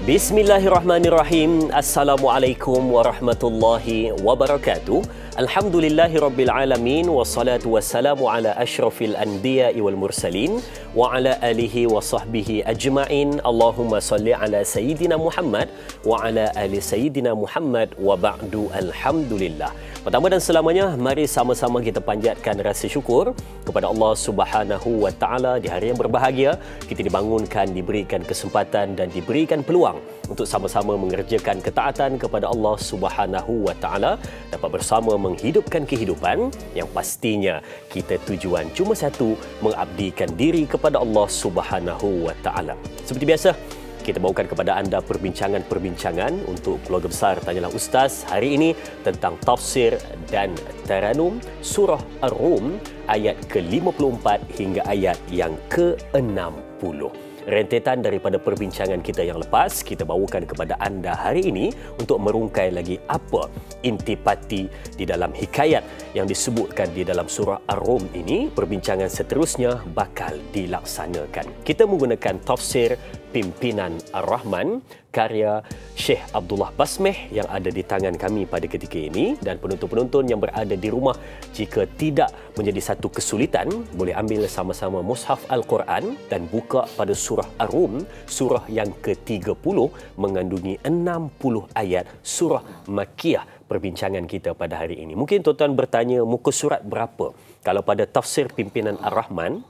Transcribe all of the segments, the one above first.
Bismillahirrahmanirrahim. Assalamualaikum warahmatullahi wabarakatuh. Alhamdulillahirabbil alamin wassalatu wassalamu ala asyrafil anbiya'i wal mursalin wa ala alihi wa sahbihi ajma'in. Allahumma salli ala sayyidina Muhammad wa ala ali sayyidina Muhammad wa ba'du. Alhamdulillah. Pertama dan selamanya, mari sama-sama kita panjatkan rasa syukur kepada Allah Subhanahu wa taala. Di hari yang berbahagia, kita dibangunkan, diberikan kesempatan dan diberikan peluang untuk sama-sama mengerjakan ketaatan kepada Allah Subhanahu wa taala, dapat bersama menghidupkan kehidupan yang pastinya kita tujuan cuma satu, mengabdikan diri kepada Allah Subhanahu wa taala. Seperti biasa, kita bawakan kepada anda perbincangan untuk keluarga besar Tanyalah Ustaz hari ini tentang tafsir dan taranum surah Ar-Rum ayat ke-54 hingga ayat yang ke-60. Rentetan daripada perbincangan kita yang lepas, kita bawakan kepada anda hari ini untuk merungkai lagi apa intipati di dalam hikayat yang disebutkan di dalam surah Ar-Rum ini. Perbincangan seterusnya bakal dilaksanakan. Kita menggunakan tafsir Pimpinan Ar-Rahman karya Syekh Abdullah Basmeh yang ada di tangan kami pada ketika ini, dan penonton-penonton yang berada di rumah, jika tidak menjadi satu kesulitan, boleh ambil sama-sama mushaf Al-Quran dan buka pada surah Ar-Rum, surah yang ke-30 mengandungi 60 ayat, surah Makkiyah. Perbincangan kita pada hari ini, mungkin tuan-tuan bertanya muka surat berapa? Kalau pada tafsir Pimpinan Ar-Rahman,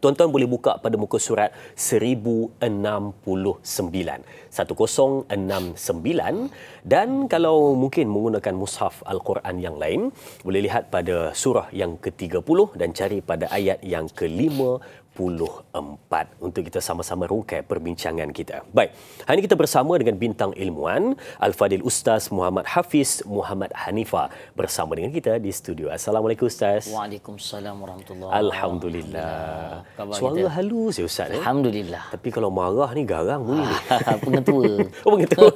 tuan-tuan boleh buka pada muka surat 1069. Dan kalau mungkin menggunakan mushaf Al-Quran yang lain, boleh lihat pada surah yang ke-30 dan cari pada ayat yang ke-54 untuk kita sama-sama rungkai perbincangan kita. Baik, hari ini kita bersama dengan bintang ilmuwan Al-Fadil Ustaz Muhammad Hafiz Muhammad Hanifah bersama dengan kita di studio. Assalamualaikum Ustaz. Waalaikumsalam warahmatullahi. Alhamdulillah. Suara halus ya Ustaz. Alhamdulillah. Tapi kalau marah ni garang bunyi ni. Pengetua. Oh, pengetua.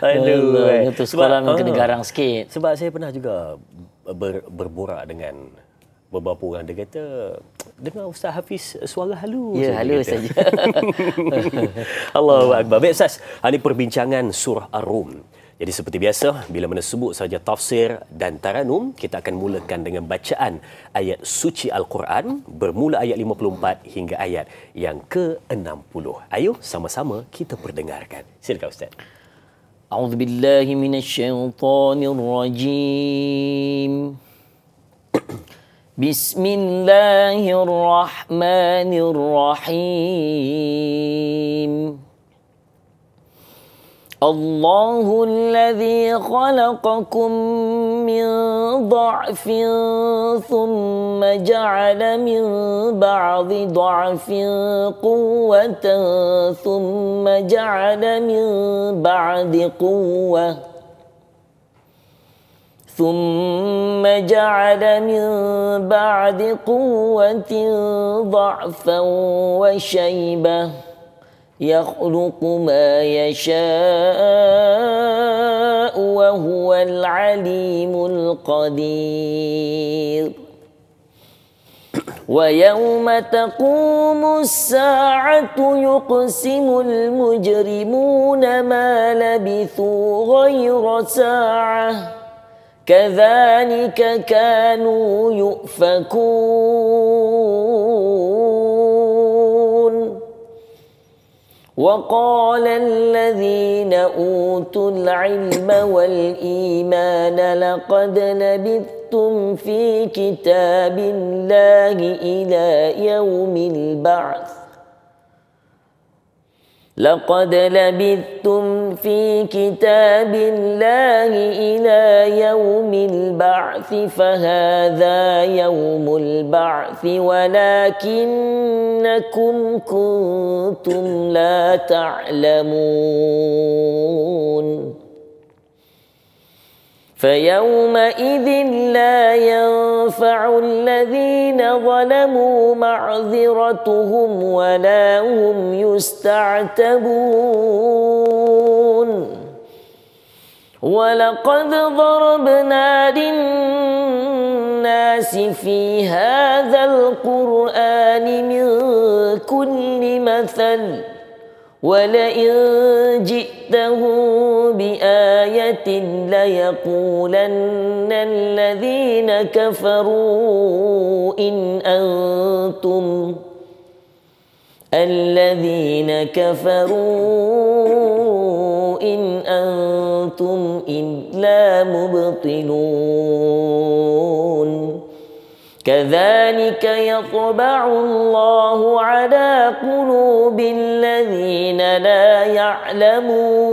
Aduh. Pengetua sekolah kena garang sikit. Sebab saya pernah juga berborak dengan beberapa orang, dia kata, dengar Ustaz Hafiz suara halus. Ya, halus saja. Allahu Akbar. Baik Ustaz, hari perbincangan surah Ar-Rum. Jadi seperti biasa, bila mana sebut saja tafsir dan taranum, kita akan mulakan dengan bacaan ayat suci Al-Quran bermula ayat 54 hingga ayat yang ke-60. Ayo sama-sama kita perdengarkan. Silakan Ustaz. A'udzubillahi minasyaitonirrajim. Bismillahirrahmanirrahim. الله الذي خلقكم من ضعف ثم جعل من بعد ضعف قوة ثم جعل من بعد قوة ثم جعل من بعد قوة ضعفا وشيبة يخلق ما يشاء وهو العليم القدير ويوم تقوم الساعة يقسم المجرمون ما لبثوا غير ساعة كذلك كانوا يؤفكون وقال الذين أوتوا العلم والإيمان لقد لبثتم في كتاب الله إلى يوم البعث لقد لبثتم في كتاب الله إلى يوم البعث فهذا يوم البعث ولكنكم كنتم لا تعلمون فيومئذ لا ينفع الذين ظلموا معذرتهم ولا هم يستعتبون ولقد ضربنا للناس في هذا القرآن من كل مثل ولئن جئتهم بآية ليقولن الذين كفروا إن أنتم إلا مبطلون كذلك يطبع الله على قلوب الذين لا يعلمون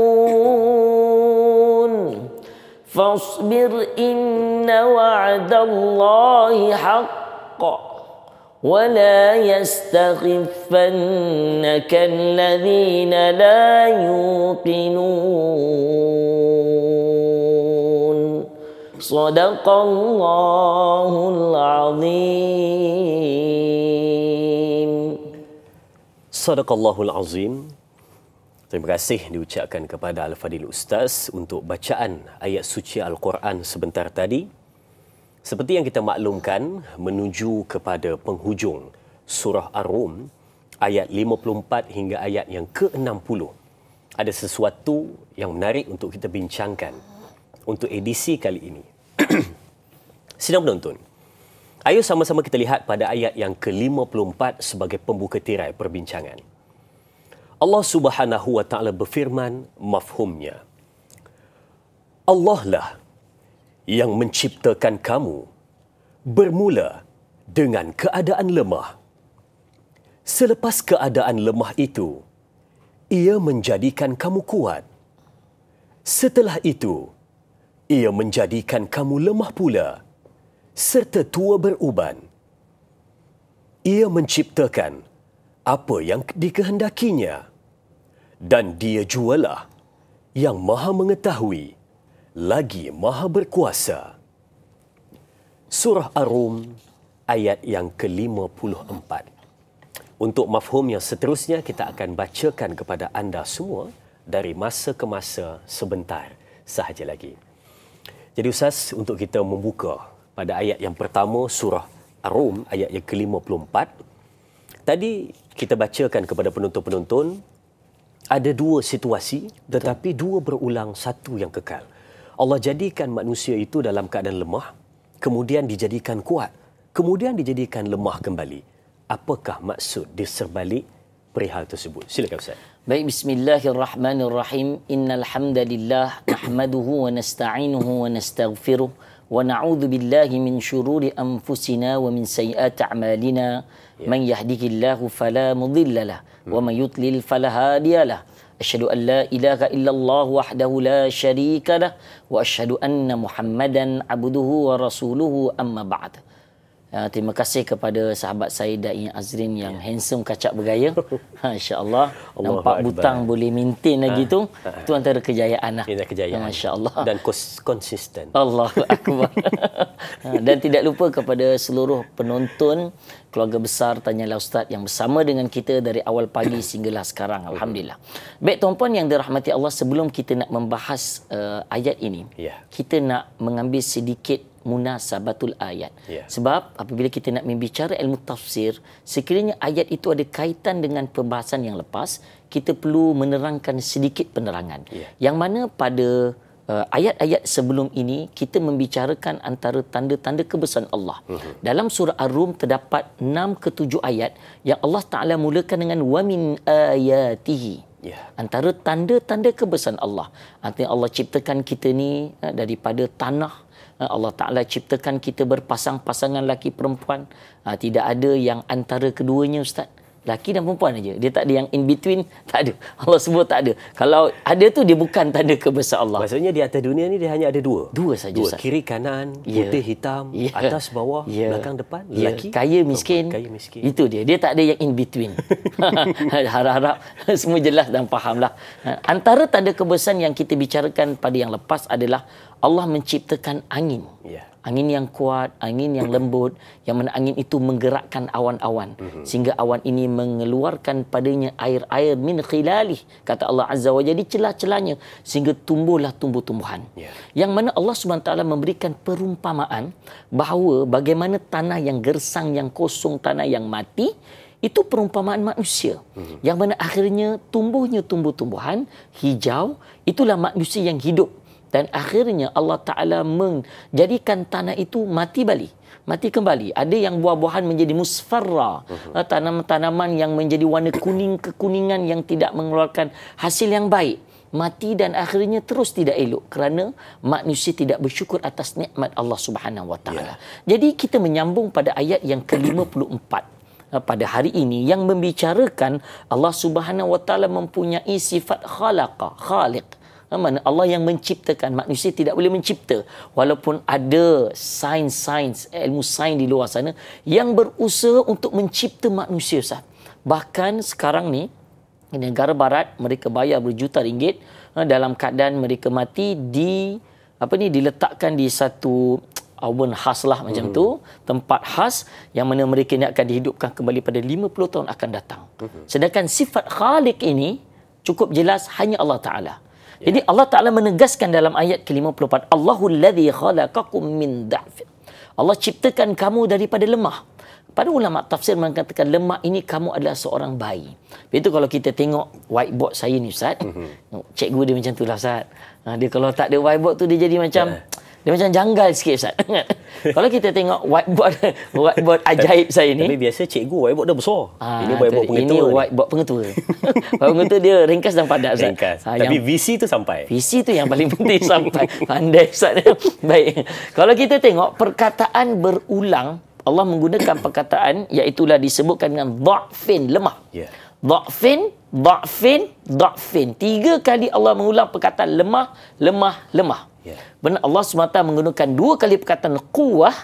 فاصبر إن وعد الله حق ولا يستخفنك الذين لا يوقنون صدق الله العظيم. Sadaqallahul Azim. Terima kasih diucapkan kepada Al-Fadil Ustaz untuk bacaan ayat suci Al-Quran sebentar tadi. Seperti yang kita maklumkan, menuju kepada penghujung surah Ar-Rum, ayat 54 hingga ayat yang ke-60. Ada sesuatu yang menarik untuk kita bincangkan untuk edisi kali ini. Sidang penonton, ayo sama-sama kita lihat pada ayat yang ke-54 sebagai pembuka tirai perbincangan. Allah Subhanahu wa Ta'ala berfirman, mafhumnya, Allah lah yang menciptakan kamu bermula dengan keadaan lemah. Selepas keadaan lemah itu, ia menjadikan kamu kuat. Setelah itu, ia menjadikan kamu lemah pula, serta tua beruban. Ia menciptakan apa yang dikehendakinya, dan dia jualah yang maha mengetahui, lagi maha berkuasa. Surah Ar-Rum, ayat yang ke-54. Untuk mafhum yang seterusnya, kita akan bacakan kepada anda semua dari masa ke masa sebentar sahaja lagi. Jadi Ustaz, untuk kita membuka pada ayat yang pertama surah Ar-Rum, ayat yang ke-54. Tadi kita bacakan kepada penonton-penonton, ada dua situasi, tetapi dua berulang, satu yang kekal. Allah jadikan manusia itu dalam keadaan lemah, kemudian dijadikan kuat, kemudian dijadikan lemah kembali. Apakah maksud di serbalik perihal tersebut? Silakan Ustaz. Baik, bismillahirrahmanirrahim. Innal hamdalillah nahmaduhu wa nasta'inuhu wa nastaghfiruh wa na'udzu billahi min syururi anfusina wa min sayyiati a'malina. Man yahdihillahu fala mudilla lahu wa man yudlil fala hadiya lahu. Asyhadu an la ilaha illallah wahdahu la syarika lah wa asyhadu anna Muhammadan abduhu wa rasuluhu amma ba'd. Terima kasih kepada sahabat saya Da'i Azrin yang handsome kacak bergaya. Masya-Allah. Nampak butang boleh maintain lagi tu. Itu antara kejayaan lah. Kejayaan. Masya-Allah. Dan konsisten. Allahu akbar. Dan tidak lupa kepada seluruh penonton keluarga besar Tanyalah Ustaz yang bersama dengan kita dari awal pagi sehinggalah sekarang. Alhamdulillah. Baik tuan-puan yang dirahmati Allah, sebelum kita nak membahas ayat ini, kita nak mengambil sedikit munasabatul ayat. Sebab apabila kita nak membicara ilmu tafsir, sekiranya ayat itu ada kaitan dengan perbahasan yang lepas, kita perlu menerangkan sedikit penerangan. Yang mana pada ayat-ayat sebelum ini kita membicarakan antara tanda-tanda kebesaran Allah. Dalam surah Ar-Rum terdapat 6 ke 7 ayat yang Allah Ta'ala mulakan dengan wa min ayatihi. Antara tanda-tanda kebesaran Allah. Artinya Allah ciptakan kita ni daripada tanah. Allah Ta'ala ciptakan kita berpasang-pasangan laki perempuan. Tidak ada yang antara keduanya Ustaz. Laki dan perempuan aja. Dia tak ada yang in between, tak ada. Allah sebut tak ada. Kalau ada tu dia bukan tanda kebesaran Allah. Maksudnya di atas dunia ni dia hanya ada dua. Dua saja. Dua, kiri kanan, putih hitam, atas bawah, belakang depan, lelaki, kaya miskin. Kaya miskin. Itu dia. Dia tak ada yang in between. Harap-harap semua jelas dan fahamlah. Antara tanda kebesaran yang kita bicarakan pada yang lepas adalah Allah menciptakan angin. Angin yang kuat, angin yang lembut, yang mana angin itu menggerakkan awan-awan. Sehingga awan ini mengeluarkan padanya air-air min khilalih. Kata Allah Azza wa Jalla, di celah-celahnya. Sehingga tumbuhlah tumbuh-tumbuhan. Yang mana Allah SWT memberikan perumpamaan bahawa bagaimana tanah yang gersang, yang kosong, tanah yang mati, itu perumpamaan manusia. Yang mana akhirnya tumbuhnya tumbuh-tumbuhan hijau, itulah manusia yang hidup. Dan akhirnya Allah Ta'ala menjadikan tanah itu mati kembali. Ada yang buah-buahan menjadi musfarra, tanaman-tanaman yang menjadi warna kuning kekuningan yang tidak mengeluarkan hasil yang baik. Mati dan akhirnya terus tidak elok kerana manusia tidak bersyukur atas nikmat Allah Subhanahu Wa Ta'ala. Jadi kita menyambung pada ayat yang ke-54 pada hari ini yang membicarakan Allah Subhanahu Wa Ta'ala mempunyai sifat khaliq. Mana Allah yang menciptakan, manusia tidak boleh mencipta. Walaupun ada sains, ilmu sains di luar sana yang berusaha untuk mencipta manusia, Ustaz. Bahkan sekarang ni di negara barat mereka bayar berjuta ringgit dalam keadaan mereka mati diletakkan di satu awan khas lah macam tu, tempat khas yang mana mereka ni akan dihidupkan kembali pada 50 tahun akan datang. Sedangkan sifat khaliq ini cukup jelas hanya Allah Ta'ala. Jadi Allah Ta'ala menegaskan dalam ayat ke-54, Allahul ladzi khalaqakum min da'f. Allah ciptakan kamu daripada lemah. Pada ulama tafsir mengatakan lemah ini kamu adalah seorang bayi. Itu kalau kita tengok whiteboard saya ni, Ustaz. Cikgu dia macam tu lah, Ustaz. Dia kalau tak ada whiteboard tu dia jadi macam dia macam janggal sikit, Ustaz. Kalau kita tengok whiteboard ajaib saya ni. Tapi biasa cikgu whiteboard dah besar. Ini whiteboard pengetua. Ini whiteboard pengetua. Whiteboard pengetua dia ringkas dan padat, Ustaz. Ringkas. Tapi VC tu sampai. VC tu yang paling penting sampai. Pandai, Ustaz. Baik. Kalau kita tengok perkataan berulang, Allah menggunakan perkataan iaitulah disebutkan dengan dha'fin, lemah. Dha'fin. 3 kali Allah mengulang perkataan lemah. Benar, Allah SWT menggunakan 2 kali perkataan quwwah,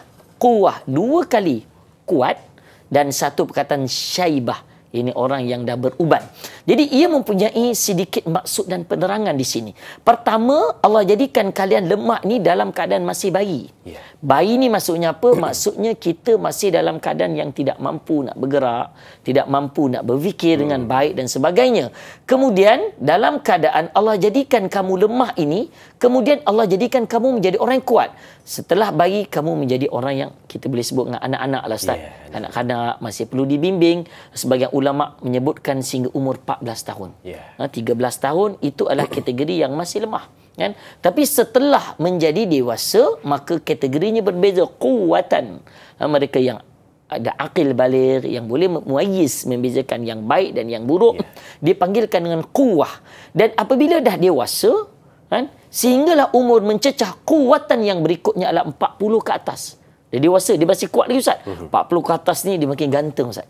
2 kali kuat, dan 1 perkataan syaibah. Ini orang yang dah beruban. Jadi ia mempunyai sedikit maksud dan penerangan di sini. Pertama, Allah jadikan kalian lemah ni dalam keadaan masih bayi. Bayi ni maksudnya apa? Maksudnya kita masih dalam keadaan yang tidak mampu nak bergerak, tidak mampu nak berfikir dengan baik dan sebagainya. Kemudian dalam keadaan Allah jadikan kamu lemah ini, kemudian Allah jadikan kamu menjadi orang yang kuat. Setelah bayi, kamu menjadi orang yang kita boleh sebut dengan anak-anak lah, Ustaz. Anak-anak masih perlu dibimbing. Sebagian ulama menyebutkan sehingga umur 14 tahun. 13 tahun itu adalah kategori yang masih lemah. Kan? Tapi setelah menjadi dewasa, maka kategorinya berbeza. Quwatan. Mereka yang ada akil baligh, yang boleh muayyiz, membezakan yang baik dan yang buruk, dipanggilkan dengan quwah. Dan apabila dah dewasa, kan, sehinggalah umur mencecah, kuatan yang berikutnya adalah 40 ke atas. Dia dewasa, dia masih kuat lagi, Ustaz. 40 ke atas ni dia makin ganteng, Ustaz.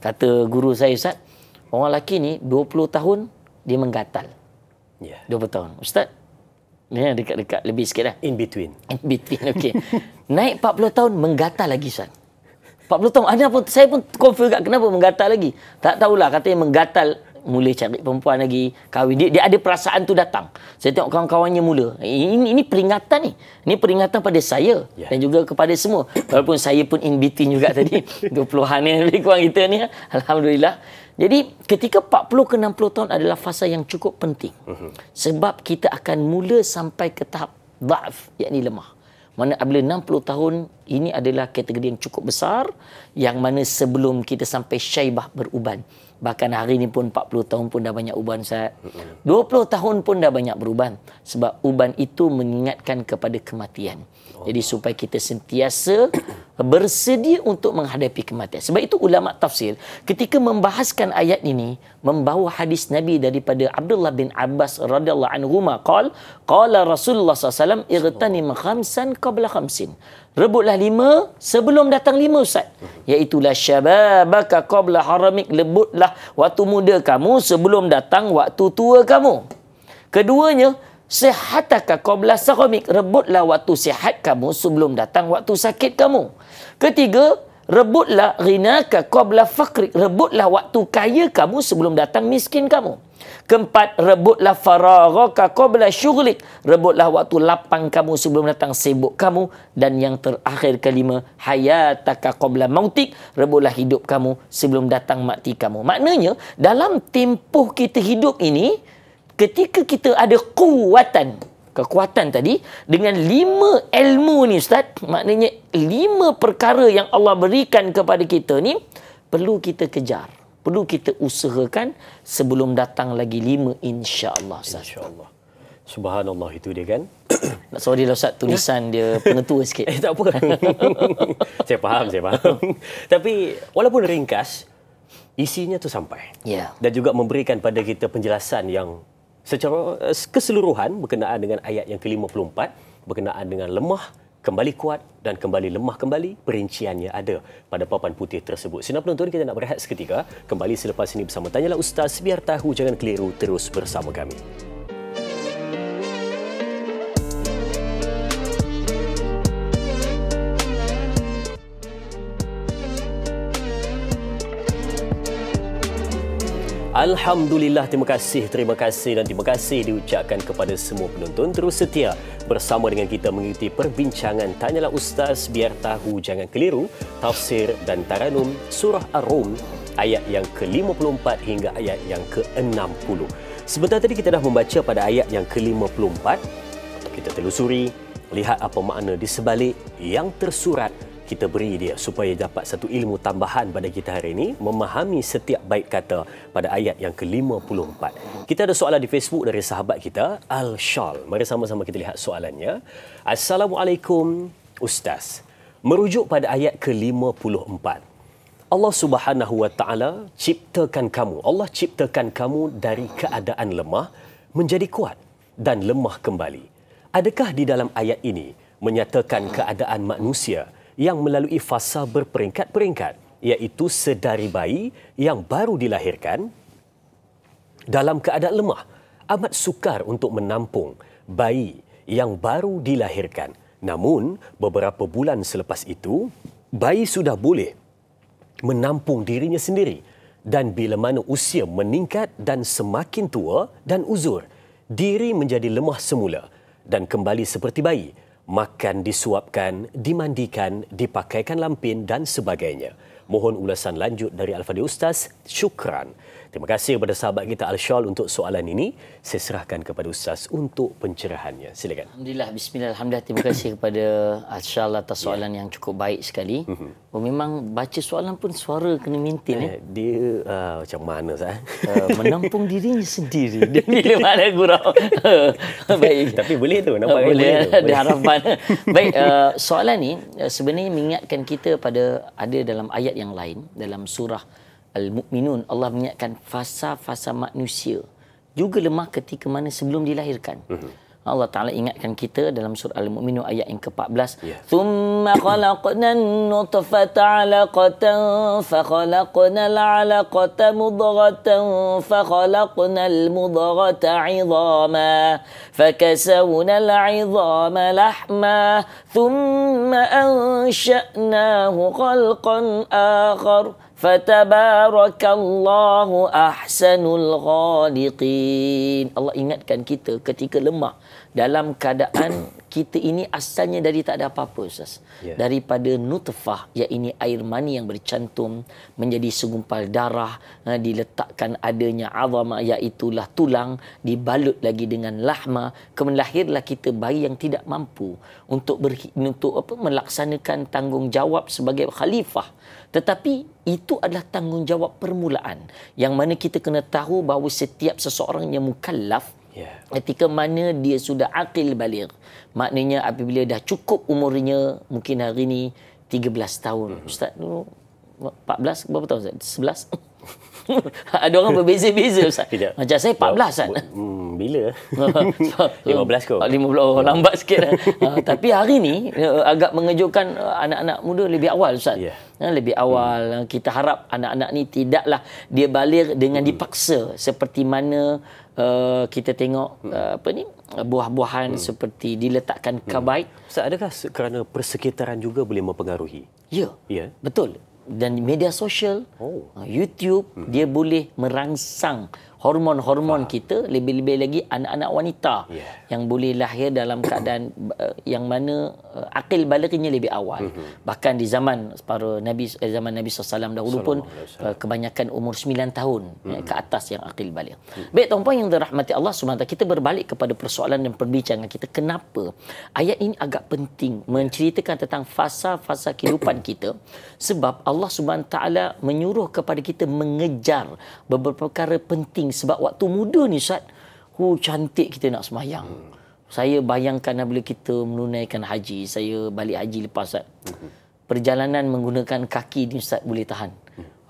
Kata guru saya, Ustaz, orang lelaki ni 20 tahun dia menggatal. 20 tahun. Ustaz, ni dekat-dekat lebih sikit dah. In between, okey. Naik 40 tahun menggatal lagi, Ustaz. 40 tahun. Saya pun confuse kat kenapa menggatal lagi. Tak tahulah, katanya menggatal, mula cari perempuan lagi, kahwin. Dia ada perasaan tu datang. Saya tengok kawan-kawannya mula. Ini peringatan ni. Ini peringatan pada saya dan juga kepada semua. Walaupun saya pun in between juga tadi. 20-an ni lebih kurang kita ni. Alhamdulillah. Jadi ketika 40 ke 60 tahun adalah fasa yang cukup penting. Sebab kita akan mula sampai ke tahap dha'af, yakni lemah. Mana apabila 60 tahun, ini adalah kategori yang cukup besar, yang mana sebelum kita sampai syaibah beruban. Bahkan hari ini pun 40 tahun pun dah banyak uban, Ustaz. 20 tahun pun dah banyak beruban. Sebab uban itu mengingatkan kepada kematian. Jadi supaya kita sentiasa bersedia untuk menghadapi kematian. Sebab itu ulama tafsir ketika membahaskan ayat ini membawa hadis Nabi daripada Abdullah bin Abbas radhiyallahu anhuma qala Rasulullah SAW igtanim khamsan qabla khamsin. Rebutlah 5 sebelum datang 5, Ustaz. Iaitulah syababaka qabla haramik, lebutlah waktu muda kamu sebelum datang waktu tua kamu. Keduanya, sihataka qabla sakamik, rebutlah waktu sihat kamu sebelum datang waktu sakit kamu. Ketiga, rebutlah ghinaka qabla faqrik, rebutlah waktu kaya kamu sebelum datang miskin kamu. Keempat, rebutlah faraghaka qabla syughlik, rebutlah waktu lapang kamu sebelum datang sibuk kamu. Dan yang terakhir kelima, hayataka qabla mautik, rebutlah hidup kamu sebelum datang mati kamu. Maknanya dalam tempoh kita hidup ini, ketika kita ada kekuatan tadi dengan 5 ilmu ni, Ustaz, maknanya 5 perkara yang Allah berikan kepada kita ni, perlu kita kejar, perlu kita usahakan sebelum datang lagi 5 insya-Allah Ustaz. Insya-Allah. Subhanallah itu dia kan. Sorry lah Ustaz, tulisan dia pengetua sikit. Tak apa. Saya faham. Tapi walaupun ringkas, isinya tu sampai. Ya. Dan juga memberikan pada kita penjelasan yang secara keseluruhan berkenaan dengan ayat yang ke-54, berkenaan dengan lemah, kembali kuat dan kembali lemah kembali. Perinciannya ada pada papan putih tersebut. Sina penonton, kita nak berehat seketika. Kembali selepas ini bersama Tanyalah Ustaz, biar tahu jangan keliru, terus bersama kami. Alhamdulillah, terima kasih dan terima kasih diucapkan kepada semua penonton terus setia bersama dengan kita mengikuti perbincangan Tanyalah Ustaz, biar tahu jangan keliru, tafsir dan taranum surah Ar-Rum ayat yang ke-54 hingga ayat yang ke-60. Sebentar tadi kita dah membaca pada ayat yang ke-54. Kita telusuri, lihat apa makna di sebalik yang tersurat. Kita beri dia supaya dapat satu ilmu tambahan pada kita hari ini, memahami setiap bait kata pada ayat yang ke-54. Kita ada soalan di Facebook dari sahabat kita, Al-Shal. Mari sama-sama kita lihat soalannya. Assalamualaikum Ustaz. Merujuk pada ayat ke-54. Allah Subhanahu Wa Taala ciptakan kamu. Allah ciptakan kamu dari keadaan lemah menjadi kuat dan lemah kembali. Adakah di dalam ayat ini menyatakan keadaan manusia yang melalui fasa berperingkat-peringkat, iaitu sedari bayi yang baru dilahirkan dalam keadaan lemah, amat sukar untuk menampung bayi yang baru dilahirkan. Namun, beberapa bulan selepas itu, bayi sudah boleh menampung dirinya sendiri, dan bila mana usia meningkat dan semakin tua dan uzur, diri menjadi lemah semula dan kembali seperti bayi. Makan disuapkan, dimandikan, dipakaikan lampin dan sebagainya. Mohon ulasan lanjut dari Al-Fadhil Ustaz. Syukran. Terima kasih kepada sahabat kita Al-Shal untuk soalan ini. Saya serahkan kepada Ustaz untuk pencerahannya. Silakan. Alhamdulillah, bismillah, alhamdulillah. Terima kasih kepada Al-Shal atas soalan yang cukup baik sekali. Memang baca soalan pun suara kena maintain. Dia macam mana Ustaz? Menampung dirinya sendiri. Dia bila mana gurau. Baik. Tapi boleh tu. Nampak boleh. Boleh. Ada harapan. Baik, soalan ni sebenarnya mengingatkan kita pada ada dalam ayat yang lain dalam surah Al-Mu'minun. Allah mengingatkan fasa-fasa manusia juga lemah ketika mana sebelum dilahirkan. Allah Ta'ala ingatkan kita dalam surah Al-Mu'minun ayat yang ke-14. Thumma khalaqna an-nutfata 'alaqatan fa khalaqna al-'alaqata mudghatan fa khalaqna al-mudghata 'idhama fa kasawna al-'idhama lahma thumma ansha'nahu khalqan akhar fatabarakallahu ahsanul khaliqin. Allah ingatkan kita ketika lemah dalam keadaan kita ini asalnya dari tak ada apa-apa Ustaz. Daripada nutfah, iaitu air mani yang bercantum menjadi segumpal darah, diletakkan adanya azama, iaitulah tulang, dibalut lagi dengan lahma, kemudian lahirlah kita bayi yang tidak mampu untuk melaksanakan tanggungjawab sebagai khalifah. Tetapi itu adalah tanggungjawab permulaan yang mana kita kena tahu bahawa setiap seseorang yang mukallaf, ketika mana dia sudah akil baligh, maknanya apabila dah cukup umurnya, mungkin hari ni 13 tahun. Ustaz dulu 14 berapa tahun Ustaz? 11? Ada orang berbeza-beza Ustaz. Macam saya 14 kan. Bila? 15 kot. 15 lambat sikit. Tapi hari ni agak mengejutkan, anak-anak muda lebih awal Ustaz. Lebih awal. Kita harap anak-anak ni tidaklah dia baligh dengan dipaksa seperti mana kita tengok buah-buahan seperti diletakkan kabaid. Ustaz, adakah kerana persekitaran juga boleh mempengaruhi? Ya. Betul. Dan media sosial, YouTube, dia boleh merangsang hormon-hormon kita, lebih-lebih lagi anak-anak wanita yang boleh lahir dalam keadaan yang mana akil balighnya lebih awal. Bahkan di zaman para Nabi SAW dahulu pun kebanyakan umur 9 tahun ke atas yang akil baligh. Baik tuan-puan yang dirahmati Allah SWT, kita berbalik kepada persoalan dan perbincangan kita, kenapa ayat ini agak penting menceritakan tentang fasa-fasa kehidupan kita, sebab Allah SWT menyuruh kepada kita mengejar beberapa perkara penting. Sebab waktu muda ni Ustaz, cantik kita nak sembahyang. Saya bayangkan bila kita menunaikan haji, saya balik haji lepas Ustaz. Perjalanan menggunakan kaki ni Ustaz boleh tahan.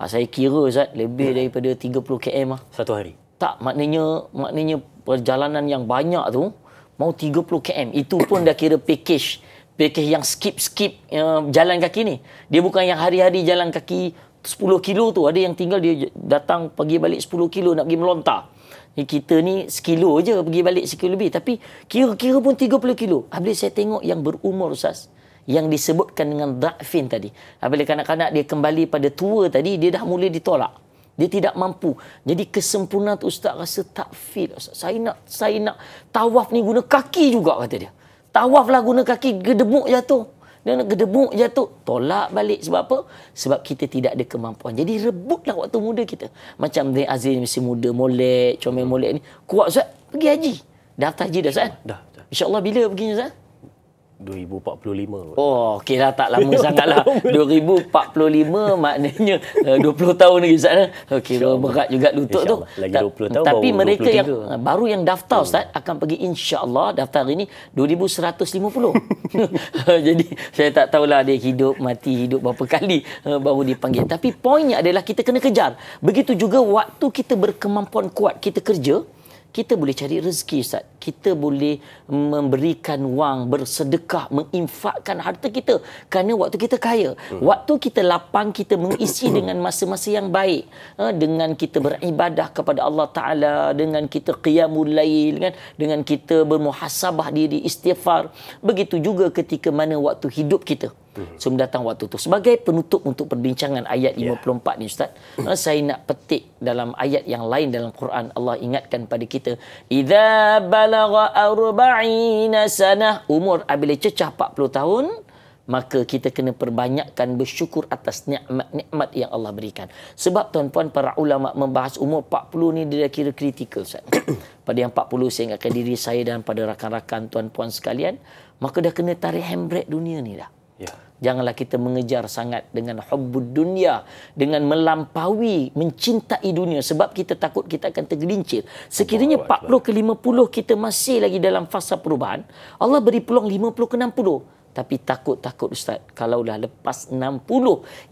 Saya kira Ustaz lebih daripada 30 km lah. Satu hari? Tak, maknanya perjalanan yang banyak tu mau 30 km. Itu pun dah kira package yang skip jalan kaki ni. Dia bukan yang hari-hari jalan kaki 10 kilo tu. Ada yang tinggal dia datang pergi balik 10 kilo nak pergi melontar. Kita ni sekilo je pergi balik sekilo lebih. Tapi kira-kira pun 30 kilo. Bila saya tengok yang berumur Ustaz, yang disebutkan dengan da'fin tadi. Bila kanak-kanak dia kembali pada tua tadi, dia dah mula ditolak. Dia tidak mampu. Jadi kesempurnaan tu Ustaz rasa tak feel. Saya nak tawaf ni guna kaki juga kata dia. Tawaf lah guna kaki, gedebuk jatuh. Dan gedebuk jatuh, tolak balik. Sebab apa? Sebab kita tidak ada kemampuan. Jadi rebutlah waktu muda kita. Macam Zain Azrin masih muda, molek, comel molek ni. Kuat Ustaz, pergi haji. Daftar haji dah Ustaz? Dah. InsyaAllah bila pergi Ustaz? 2045. Oh, okey lah, tak lama sangatlah. 2045 maknanya 20 tahun lagi Ustaz. Okey, berat juga lutut tu. Lagi 20 tahun. Tapi mereka yang baru yang daftar Ustaz akan pergi insya-Allah daftar hari ni 2150. Jadi saya tak tahulah dia hidup berapa kali baru dipanggil. Tapi poinnya adalah kita kena kejar. Begitu juga waktu kita berkemampuan kuat, kita kerja, kita boleh cari rezeki Ustaz. Kita boleh memberikan wang, bersedekah, menginfakkan harta kita. Kerana waktu kita kaya. Waktu kita lapang, kita mengisi dengan masa-masa yang baik. Dengan kita beribadah kepada Allah Ta'ala, dengan kita qiyamul lail, kan? Dengan kita bermuhasabah diri, istighfar. Begitu juga ketika mana waktu hidup kita. Sebelum datang waktu tu. Sebagai penutup untuk perbincangan ayat 54 ni Ustaz, saya nak petik dalam ayat yang lain dalam Quran. Allah ingatkan pada kita, idza balagha 40 sanah, umur apabila cecah 40 tahun, maka kita kena perbanyakkan bersyukur atas nikmat yang Allah berikan. Sebab tuan-puan, para ulama membahas umur 40 ni dia kira kritikal Ustaz. Pada yang 40 saya ingatkan diri saya dan pada rakan-rakan tuan-puan sekalian, maka dah kena tarik handbrake dunia ni dah. Janganlah kita mengejar sangat dengan hubbud dunia, dengan melampaui mencintai dunia, sebab kita takut kita akan tergelincir. Sekiranya 40 ke 50 kita masih lagi dalam fasa perubahan, Allah beri peluang 50 ke 60. Tapi takut Ustaz, kalaulah lepas 60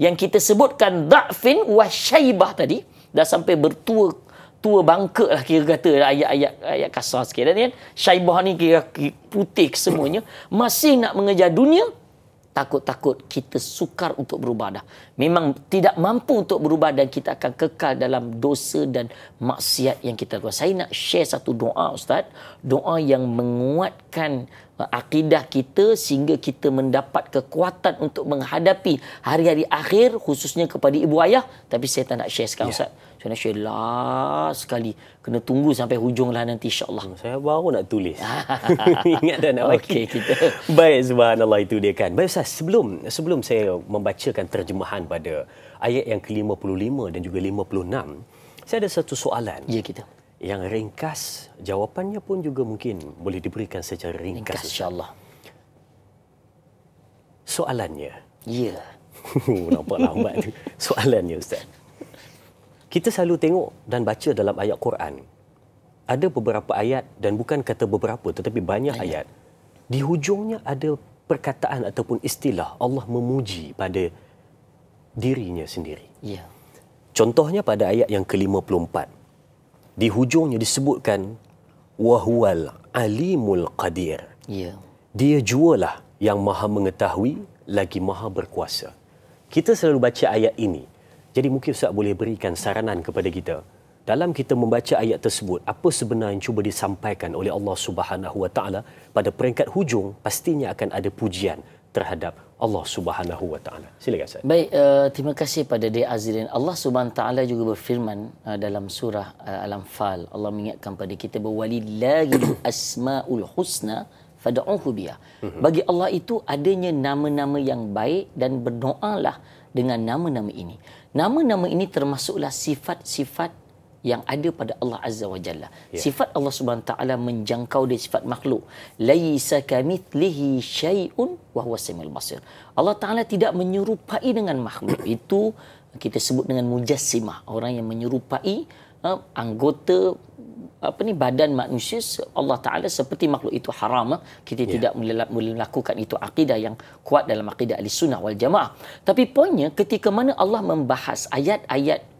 yang kita sebutkan da'fin wa syaibah tadi, dah sampai bertua bangka lah kira kata, ayat kasar sikit kan. Syaibah ni kira putih semuanya, masih nak mengejar dunia. Takut kita sukar untuk berubah dah. Memang tidak mampu untuk berubah dan kita akan kekal dalam dosa dan maksiat yang kita lakukan. Saya nak share satu doa Ustaz. Doa yang menguatkan akidah kita sehingga kita mendapat kekuatan untuk menghadapi hari-hari akhir, khususnya kepada ibu ayah. Tapi saya tak nak share sekarang Ustaz. Saya nak share last sekali. Kena tunggu sampai hujung lah nanti insya-Allah. Saya baru nak tulis. Ingat dah nak bagi. Okey, kita. Baik, subhanallah, itu dia kan. Baik Ustaz, sebelum saya membacakan terjemahan pada ayat yang ke-55 dan juga 56, saya ada satu soalan. Ya, kita. Yang ringkas, jawapannya pun juga mungkin boleh diberikan secara ringkas insya-Allah. Soalannya. Ya. Nampak lambat tu. Soalannya Ustaz. Kita selalu tengok dan baca dalam ayat Quran, ada beberapa ayat, dan bukan kata beberapa tetapi banyak ayat, di hujungnya ada perkataan ataupun istilah Allah memuji pada dirinya sendiri. Ya. Contohnya pada ayat yang ke-54, di hujungnya disebutkan wahuwal alimul qadir. Ya. Dia jualah yang maha mengetahui lagi maha berkuasa. Kita selalu baca ayat ini. Jadi mungkin Ustaz boleh berikan saranan kepada kita. Dalam kita membaca ayat tersebut, apa sebenarnya yang cuba disampaikan oleh Allah Subhanahu Wa Taala pada peringkat hujung, pastinya akan ada pujian terhadap Allah Subhanahu wa taala. Silakan Ustaz. Baik, terima kasih pada Dai Azrin. Allah Subhanahu wa taala juga berfirman dalam surah Al-Anfal. Allah mengingatkan pada kita bahawa walillahil asmaul husna fad'uhu biha. Bagi Allah itu adanya nama-nama yang baik dan berdoalah dengan nama-nama ini. Nama-nama ini termasuklah sifat-sifat yang ada pada Allah Azza wa Jalla. Sifat Allah Subhanahu wa taala menjangkau dari sifat makhluk. Laisa kamitslihi syai'un wa huwas samiul basir. Allah Taala tidak menyerupai dengan makhluk. Itu kita sebut dengan mujassimah, orang yang menyerupai anggota badan manusia Allah Taala seperti makhluk. Itu haram. Kita tidak melakukan itu. Akidah yang kuat dalam akidah Ahlussunnah wal Jamaah. Tapi poinnya ketika mana Allah membahas ayat-ayat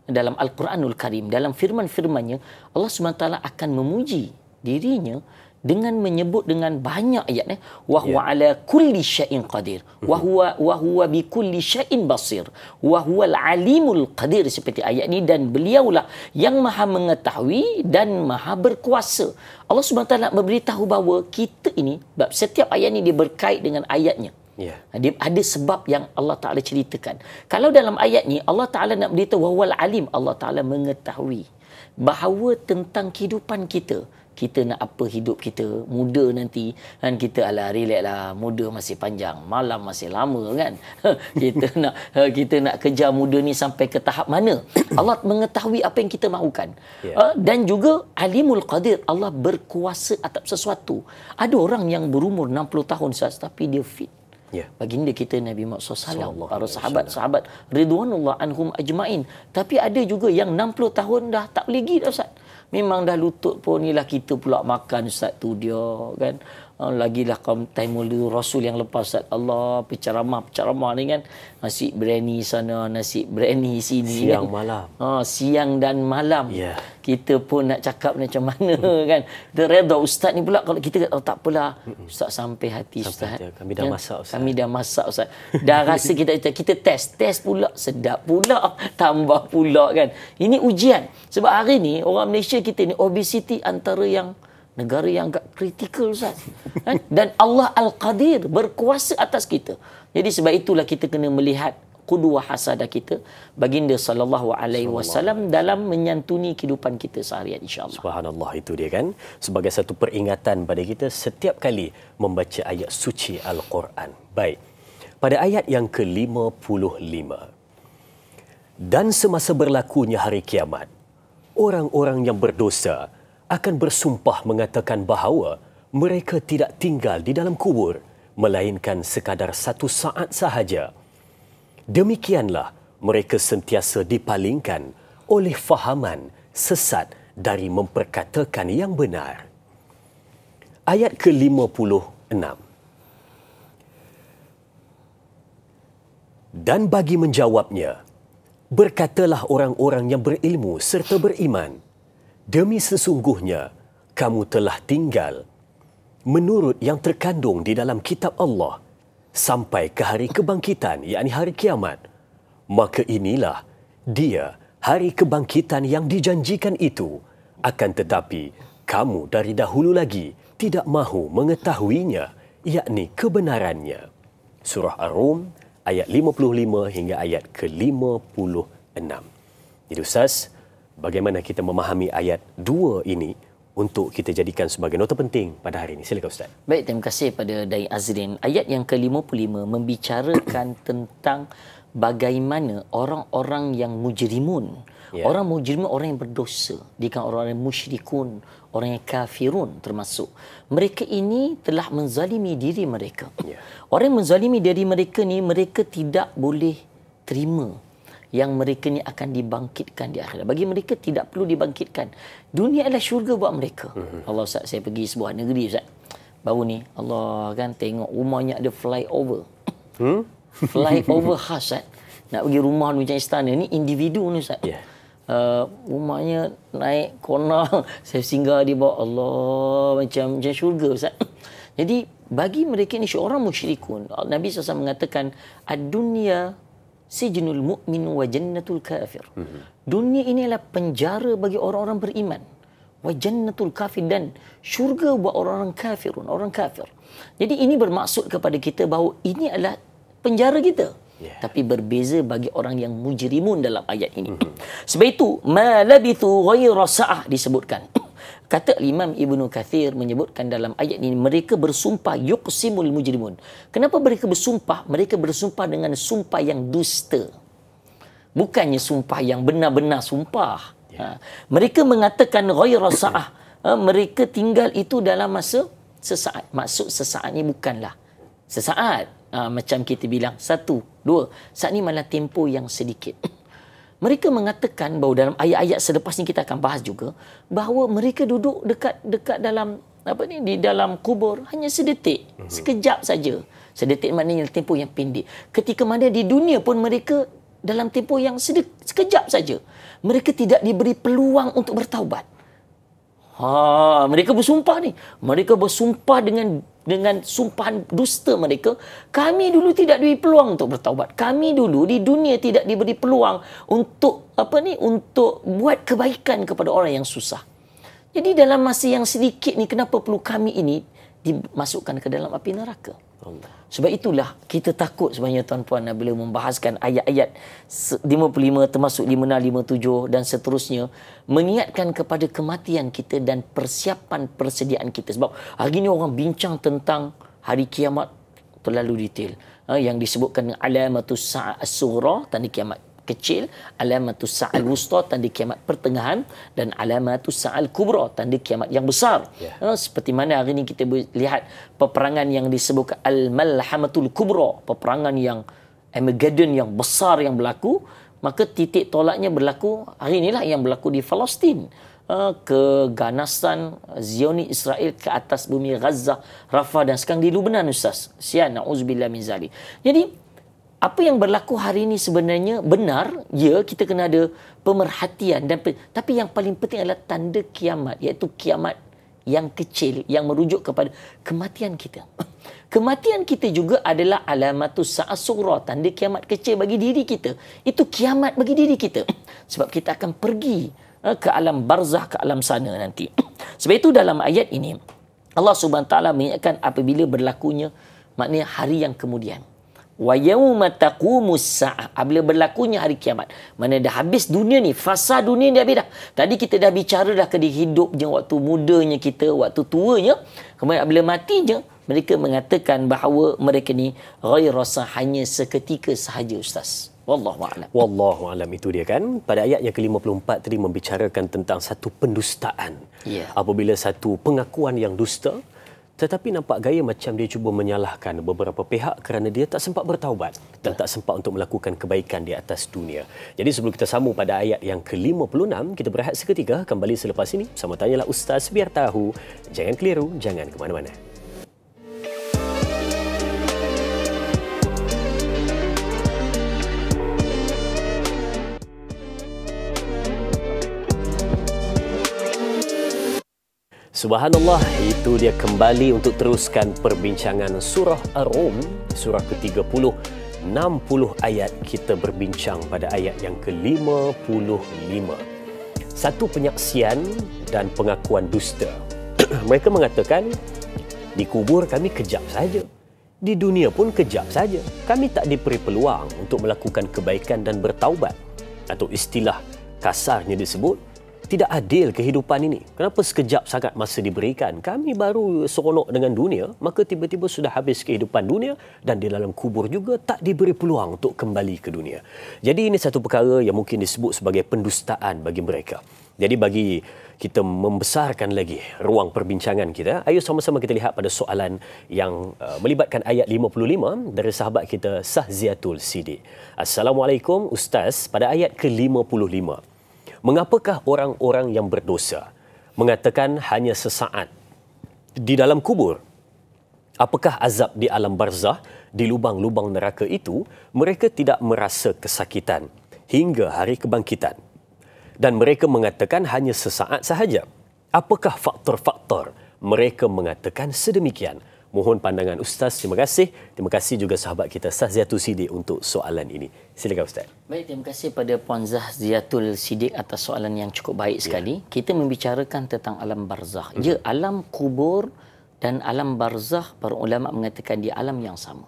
dalam Al-Quranul Karim, dalam firman-firmannya, Allah SWT akan memuji dirinya dengan menyebut dengan banyak ayatnya, wa huwa ala kulli syai'in qadir, wa huwa bi kulli syai'in basir, wa huwal alimul qadir, seperti ayat ini, dan beliaulah yang maha mengetahui dan maha berkuasa. Allah SWT memberitahu bahawa kita ini, setiap ayat ini dia berkait dengan ayatnya. Dia ada sebab yang Allah Ta'ala ceritakan. Kalau dalam ayat ni Allah Ta'ala nak beritahu wahwal alim, Allah Ta'ala mengetahui bahawa tentang kehidupan kita. Kita nak apa hidup kita muda nanti kan, kita relax lah, muda masih panjang, malam masih lama kan. kita nak kejar muda ni sampai ke tahap mana. Allah mengetahui apa yang kita mahukan. Dan juga alimul qadir, Allah berkuasa atas sesuatu. Ada orang yang berumur 60 tahun tapi dia fit. Baginda kita Nabi Muhammad SAW, para sahabat-sahabat ridwanullah anhum ajmain. Tapi ada juga yang 60 tahun dah tak boleh pergi dah Ustaz. Memang dah lutut pun, inilah kita pula makan Ustaz tu dia kan. Lagilah time Maulid Rasul yang lepas Ustaz, Allah penceramah ni kan, nasi biryani sana, nasi biryani sini siang kan? Malam. Siang dan malam. Kita pun nak cakap macam mana kan. Kita redha Ustaz ni pula, kalau kita kata tak apalah Ustaz sampai hati Ustaz. Kami dah masak Ustaz. Kami dah masak Ustaz. Dah rasa kita test pula, sedap pula, tambah pula kan. Ini ujian. Sebab hari ni orang Malaysia kita ni obesiti antara yang negara yang agak kritikal Ustaz. Dan Allah Al-Qadir berkuasa atas kita. Jadi sebab itulah kita kena melihat qudwah hasanah kita baginda sallallahu alaihi wasallam dalam menyantuni kehidupan kita seharian insya-Allah. Subhanallah, itu dia kan, sebagai satu peringatan pada kita setiap kali membaca ayat suci Al-Quran. Baik. Pada ayat yang ke-55. Dan semasa berlakunya hari kiamat, orang-orang yang berdosa akan bersumpah mengatakan bahawa mereka tidak tinggal di dalam kubur melainkan sekadar satu saat sahaja. Demikianlah mereka sentiasa dipalingkan oleh fahaman sesat dari memperkatakan yang benar. Ayat ke-56. Dan bagi menjawabnya, berkatalah orang-orang yang berilmu serta beriman, demi sesungguhnya kamu telah tinggal menurut yang terkandung di dalam kitab Allah sampai ke hari kebangkitan, yakni hari kiamat. Maka inilah dia hari kebangkitan yang dijanjikan itu. Akan tetapi kamu dari dahulu lagi tidak mahu mengetahuinya, yakni kebenarannya. Surah Ar-Rum ayat 55 hingga ayat ke-56. Jadi Ustaz, bagaimana kita memahami ayat 2 ini untuk kita jadikan sebagai nota penting pada hari ini? Silakan Ustaz. Baik, terima kasih pada Dai Azrin. Ayat yang ke-55 membicarakan tentang bagaimana orang-orang yang mujrimun. Orang mujrimun, orang yang berdosa. Dia orang yang musyrikun, orang yang kafirun termasuk. Mereka ini telah menzalimi diri mereka. Orang yang menzalimi diri mereka ni, mereka tidak boleh terima yang mereka ni akan dibangkitkan di akhirat. Bagi mereka tidak perlu dibangkitkan. Dunia adalah syurga buat mereka. Allah Ustaz, saya pergi sebuah negeri Ustaz. Baru ni Allah kan tengok rumahnya ada flyover. Flyover khas Ustaz. Nak pergi rumah macam istana ni individu ni Ustaz. Rumahnya naik corner, saya singgah di bawah, Allah, macam syurga Ustaz. Jadi bagi mereka ni orang musyrikun, Nabi SAW mengatakan ad-dunya sijnul mu'min wa jannatul kafir. Dunia ini adalah penjara bagi orang-orang beriman. Wa jannatul kafir, dan syurga buat orang-orang kafirun, orang kafir. Jadi ini bermaksud kepada kita bahawa ini adalah penjara kita. Yeah. Tapi berbeza bagi orang yang mujrimun dalam ayat ini. Sebab itu, ma labithu ghaira sa'ah disebutkan. Kata Imam Ibnu Kathir menyebutkan dalam ayat ini, mereka bersumpah yuqsimul mujrimun. Kenapa mereka bersumpah? Mereka bersumpah dengan sumpah yang dusta. Bukannya sumpah yang benar-benar sumpah. Yeah. Mereka mengatakan ghaira sa'ah. Mereka tinggal itu dalam masa sesaat. Maksud sesaat ni bukanlah sesaat. Macam kita bilang 1, 2. Saat ni malah tempoh yang sedikit. Mereka mengatakan bahawa dalam ayat-ayat selepas ni kita akan bahas juga bahawa mereka duduk dekat dalam di dalam kubur hanya sedetik, sekejap saja. Sedetik maknanya tempoh yang pendek. Ketika mana di dunia pun mereka dalam tempoh yang sekejap saja. Mereka tidak diberi peluang untuk bertaubat. Mereka bersumpah ni. Mereka bersumpah dengan sumpahan dusta mereka. Kami dulu tidak diberi peluang untuk bertaubat. Kami dulu di dunia tidak diberi peluang untuk untuk buat kebaikan kepada orang yang susah. Jadi dalam masa yang sedikit ni, kenapa perlu kami ini dimasukkan ke dalam api neraka? Sebab itulah kita takut sebenarnya tuan-puan bila membahaskan ayat-ayat 55 termasuk 56, 57 dan seterusnya, mengingatkan kepada kematian kita dan persiapan persediaan kita. Sebab hari ini orang bincang tentang hari kiamat terlalu detail. Yang disebutkan alamatus sa'ah as-sughra, tanda kiamat kecil, alamatus sa'al wusta, tanda kiamat pertengahan, dan alamatus sa'al kubra, tanda kiamat yang besar. Seperti mana hari ini kita lihat peperangan yang disebutkan al-malhamatul kubra, peperangan yang Armageddon yang besar yang berlaku, maka titik tolaknya berlaku hari inilah yang berlaku di Palestin. Keganasan Zionis Israel ke atas bumi Gaza, Rafah dan sekarang di Lebanon, Ustaz. Na'udzubillah min zalik. Jadi apa yang berlaku hari ini sebenarnya benar, ya, kita kena ada pemerhatian tapi yang paling penting adalah tanda kiamat, iaitu kiamat yang kecil yang merujuk kepada kematian kita. Kematian kita juga adalah alamatus sa'as sughra, tanda kiamat kecil bagi diri kita. Itu kiamat bagi diri kita. Sebab kita akan pergi ke alam barzah, ke alam sana nanti. Sebab itu dalam ayat ini Allah Subhanahu Wa Taala mengingatkan apabila berlakunya, maknanya hari yang kemudian. Wa yauma taqumus sa'ah, apabila berlakunya hari kiamat. Mana dah habis dunia ni, fasa dunia ni habis dah. Tadi kita dah bicara dah ke hidupnya, waktu mudanya kita, waktu tuanya. Kemudian apabila matinya, mereka mengatakan bahawa mereka ni ghaira sah, hanya seketika sahaja, Ustaz. Wallahu a'lam. Wallahu a'lam, itu dia kan. Pada ayat yang ke-54 tadi membicarakan tentang satu pendustaan. Apabila satu pengakuan yang dusta, tetapi nampak gaya macam dia cuba menyalahkan beberapa pihak kerana dia tak sempat bertaubat dan tak sempat untuk melakukan kebaikan di atas dunia. Jadi sebelum kita sambung pada ayat yang ke-56, kita berehat seketika, kembali selepas ini. Sama Tanyalah Ustaz, biar tahu. Jangan keliru, jangan ke mana-mana. Subhanallah, itu dia kembali untuk teruskan perbincangan surah Ar-Rum, surah ke-30, 60 ayat. Kita berbincang pada ayat yang ke-55. Satu penyaksian dan pengakuan dusta. Mereka mengatakan, di kubur kami kejap saja. Di dunia pun kejap saja. Kami tak diberi peluang untuk melakukan kebaikan dan bertaubat. Atau istilah kasarnya disebut, tidak adil kehidupan ini. Kenapa sekejap sangat masa diberikan? Kami baru seronok dengan dunia, maka tiba-tiba sudah habis kehidupan dunia dan di dalam kubur juga tak diberi peluang untuk kembali ke dunia. Jadi ini satu perkara yang mungkin disebut sebagai pendustaan bagi mereka. Jadi bagi kita membesarkan lagi ruang perbincangan kita, ayo sama-sama kita lihat pada soalan yang melibatkan ayat 55 dari sahabat kita Sahziatul Siddiq. Assalamualaikum Ustaz, pada ayat ke-55. Mengapakah orang-orang yang berdosa mengatakan hanya sesaat di dalam kubur? Apakah azab di alam barzah, di lubang-lubang neraka itu, mereka tidak merasa kesakitan hingga hari kebangkitan? Dan mereka mengatakan hanya sesaat sahaja. Apakah faktor-faktor mereka mengatakan sedemikian? Mohon pandangan Ustaz. Terima kasih. Terima kasih juga sahabat kita Sahziatul Siddiq untuk soalan ini. Silakan Ustaz. Baik, terima kasih pada Puan Sahziatul Siddiq atas soalan yang cukup baik sekali. Kita membicarakan tentang alam barzah. Alam kubur dan alam barzah, para ulama mengatakan dia alam yang sama.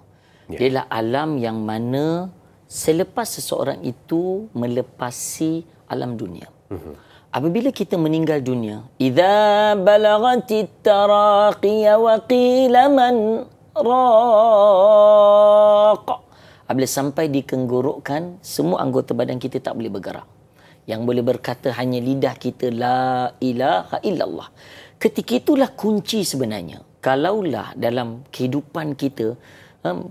Dia adalah alam yang mana selepas seseorang itu melepasi alam dunia. Apabila kita meninggal dunia, idza balagatit taraqiya wa qila man raq. Apabila sampai dikenggorokkan, semua anggota badan kita tak boleh bergerak. Yang boleh berkata hanya lidah kita, la ilaha illallah. Ketika itulah kunci sebenarnya. Kalaulah dalam kehidupan kita,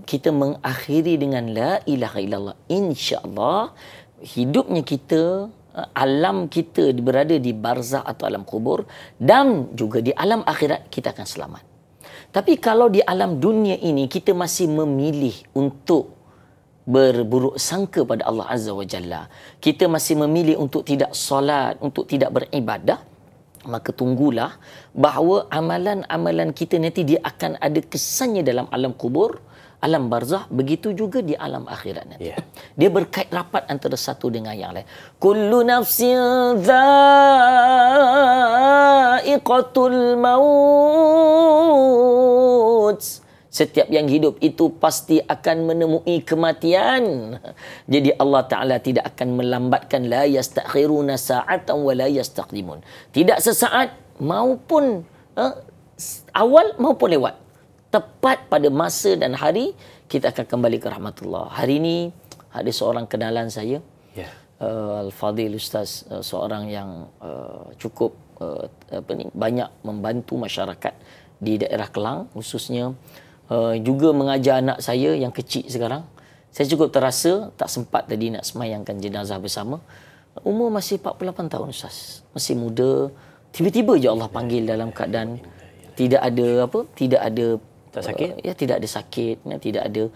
kita mengakhiri dengan la ilaha illallah, insya-Allah hidupnya kita, alam kita berada di barzakh atau alam kubur, dan juga di alam akhirat kita akan selamat. Tapi kalau di alam dunia ini kita masih memilih untuk berburuk sangka pada Allah Azza wa Jalla, kita masih memilih untuk tidak solat, untuk tidak beribadah, maka tunggulah bahawa amalan-amalan kita nanti dia akan ada kesannya dalam alam kubur, alam barzakh, begitu juga di alam akhirat nanti. Dia berkait rapat antara satu dengan yang lain. Kullu nafsin dha'iqatul maut. Setiap yang hidup itu pasti akan menemui kematian. Jadi Allah Ta'ala tidak akan melambatkan, la yastakhiruna sa'atan wa la yastaqdimun. Tidak sesaat maupun awal maupun lewat. Tepat pada masa dan hari kita akan kembali ke rahmatullah. Hari ini ada seorang kenalan saya, Al-Fadhil Ustaz, seorang yang cukup banyak membantu masyarakat di daerah Kelang, khususnya juga mengajar anak saya yang kecil sekarang. Saya cukup terasa tak sempat tadi nak semayangkan jenazah bersama. Umur masih 48 tahun Ustaz. Masih muda. Tiba-tiba je Allah panggil dalam keadaan tidak ada tak sakit? Tidak ada sakit, tidak ada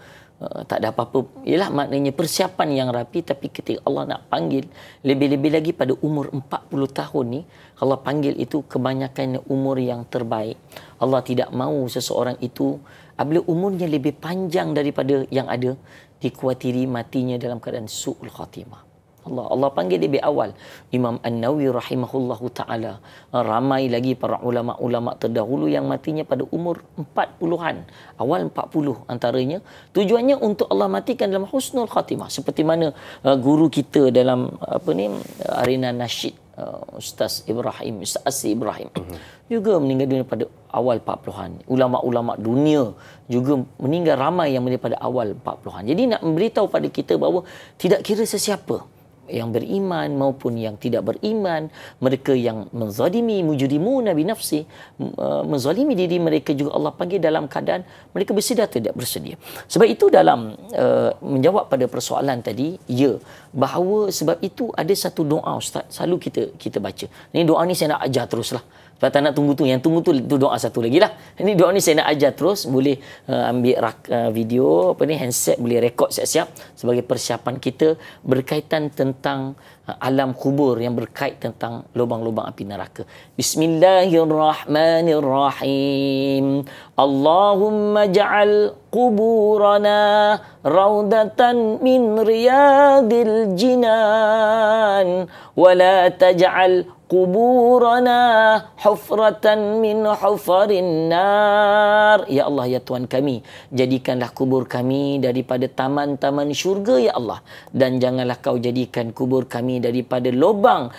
tak ada apa-apa. Ialah maknanya persiapan yang rapi, tapi ketika Allah nak panggil, lebih-lebih lagi pada umur 40 tahun ni, Allah panggil itu kebanyakan umur yang terbaik. Allah tidak mahu seseorang itu apabila umurnya lebih panjang daripada yang ada, dikuatiri matinya dalam keadaan su'ul khatimah. Allah panggil lebih awal. Imam An-Nawawi rahimahullahu ta'ala. Ramai lagi para ulama-ulama terdahulu yang matinya pada umur 40-an. Awal 40 antaranya. Tujuannya untuk Allah matikan dalam husnul khatimah. Seperti mana guru kita dalam arena nasyid, Ustaz Ibrahim, Ustaz Asy Ibrahim. Juga meninggal dunia pada awal 40-an. Ulama-ulama dunia juga meninggal, ramai yang meninggal pada awal 40-an. Jadi nak memberitahu pada kita bahawa tidak kira sesiapa, yang beriman maupun yang tidak beriman, mereka yang menzalimi, mujrimuna bi nafsi, menzalimi diri mereka juga Allah panggil dalam keadaan mereka bersedia tidak bersedia. Sebab itu dalam menjawab pada persoalan tadi, bahawa sebab itu ada satu doa Ustaz selalu kita baca. Ini doa ni saya nak ajar teruslah. Sebab tak nak tunggu tu. Yang tunggu tu doa satu lagi lah. Ini doa ni saya nak ajar terus. Boleh ambil video, handset, boleh rekod siap-siap sebagai persiapan kita berkaitan tentang alam kubur yang berkait tentang lubang-lubang api neraka. Bismillahirrahmanirrahim. Allahumma ja'al quburana raudatan min riyadil jinan wa la taj'al quburana hufratan min hufarin nar. Ya Allah, ya Tuhan kami, jadikanlah kubur kami daripada taman-taman syurga ya Allah, dan janganlah kau jadikan kubur kami daripada lubang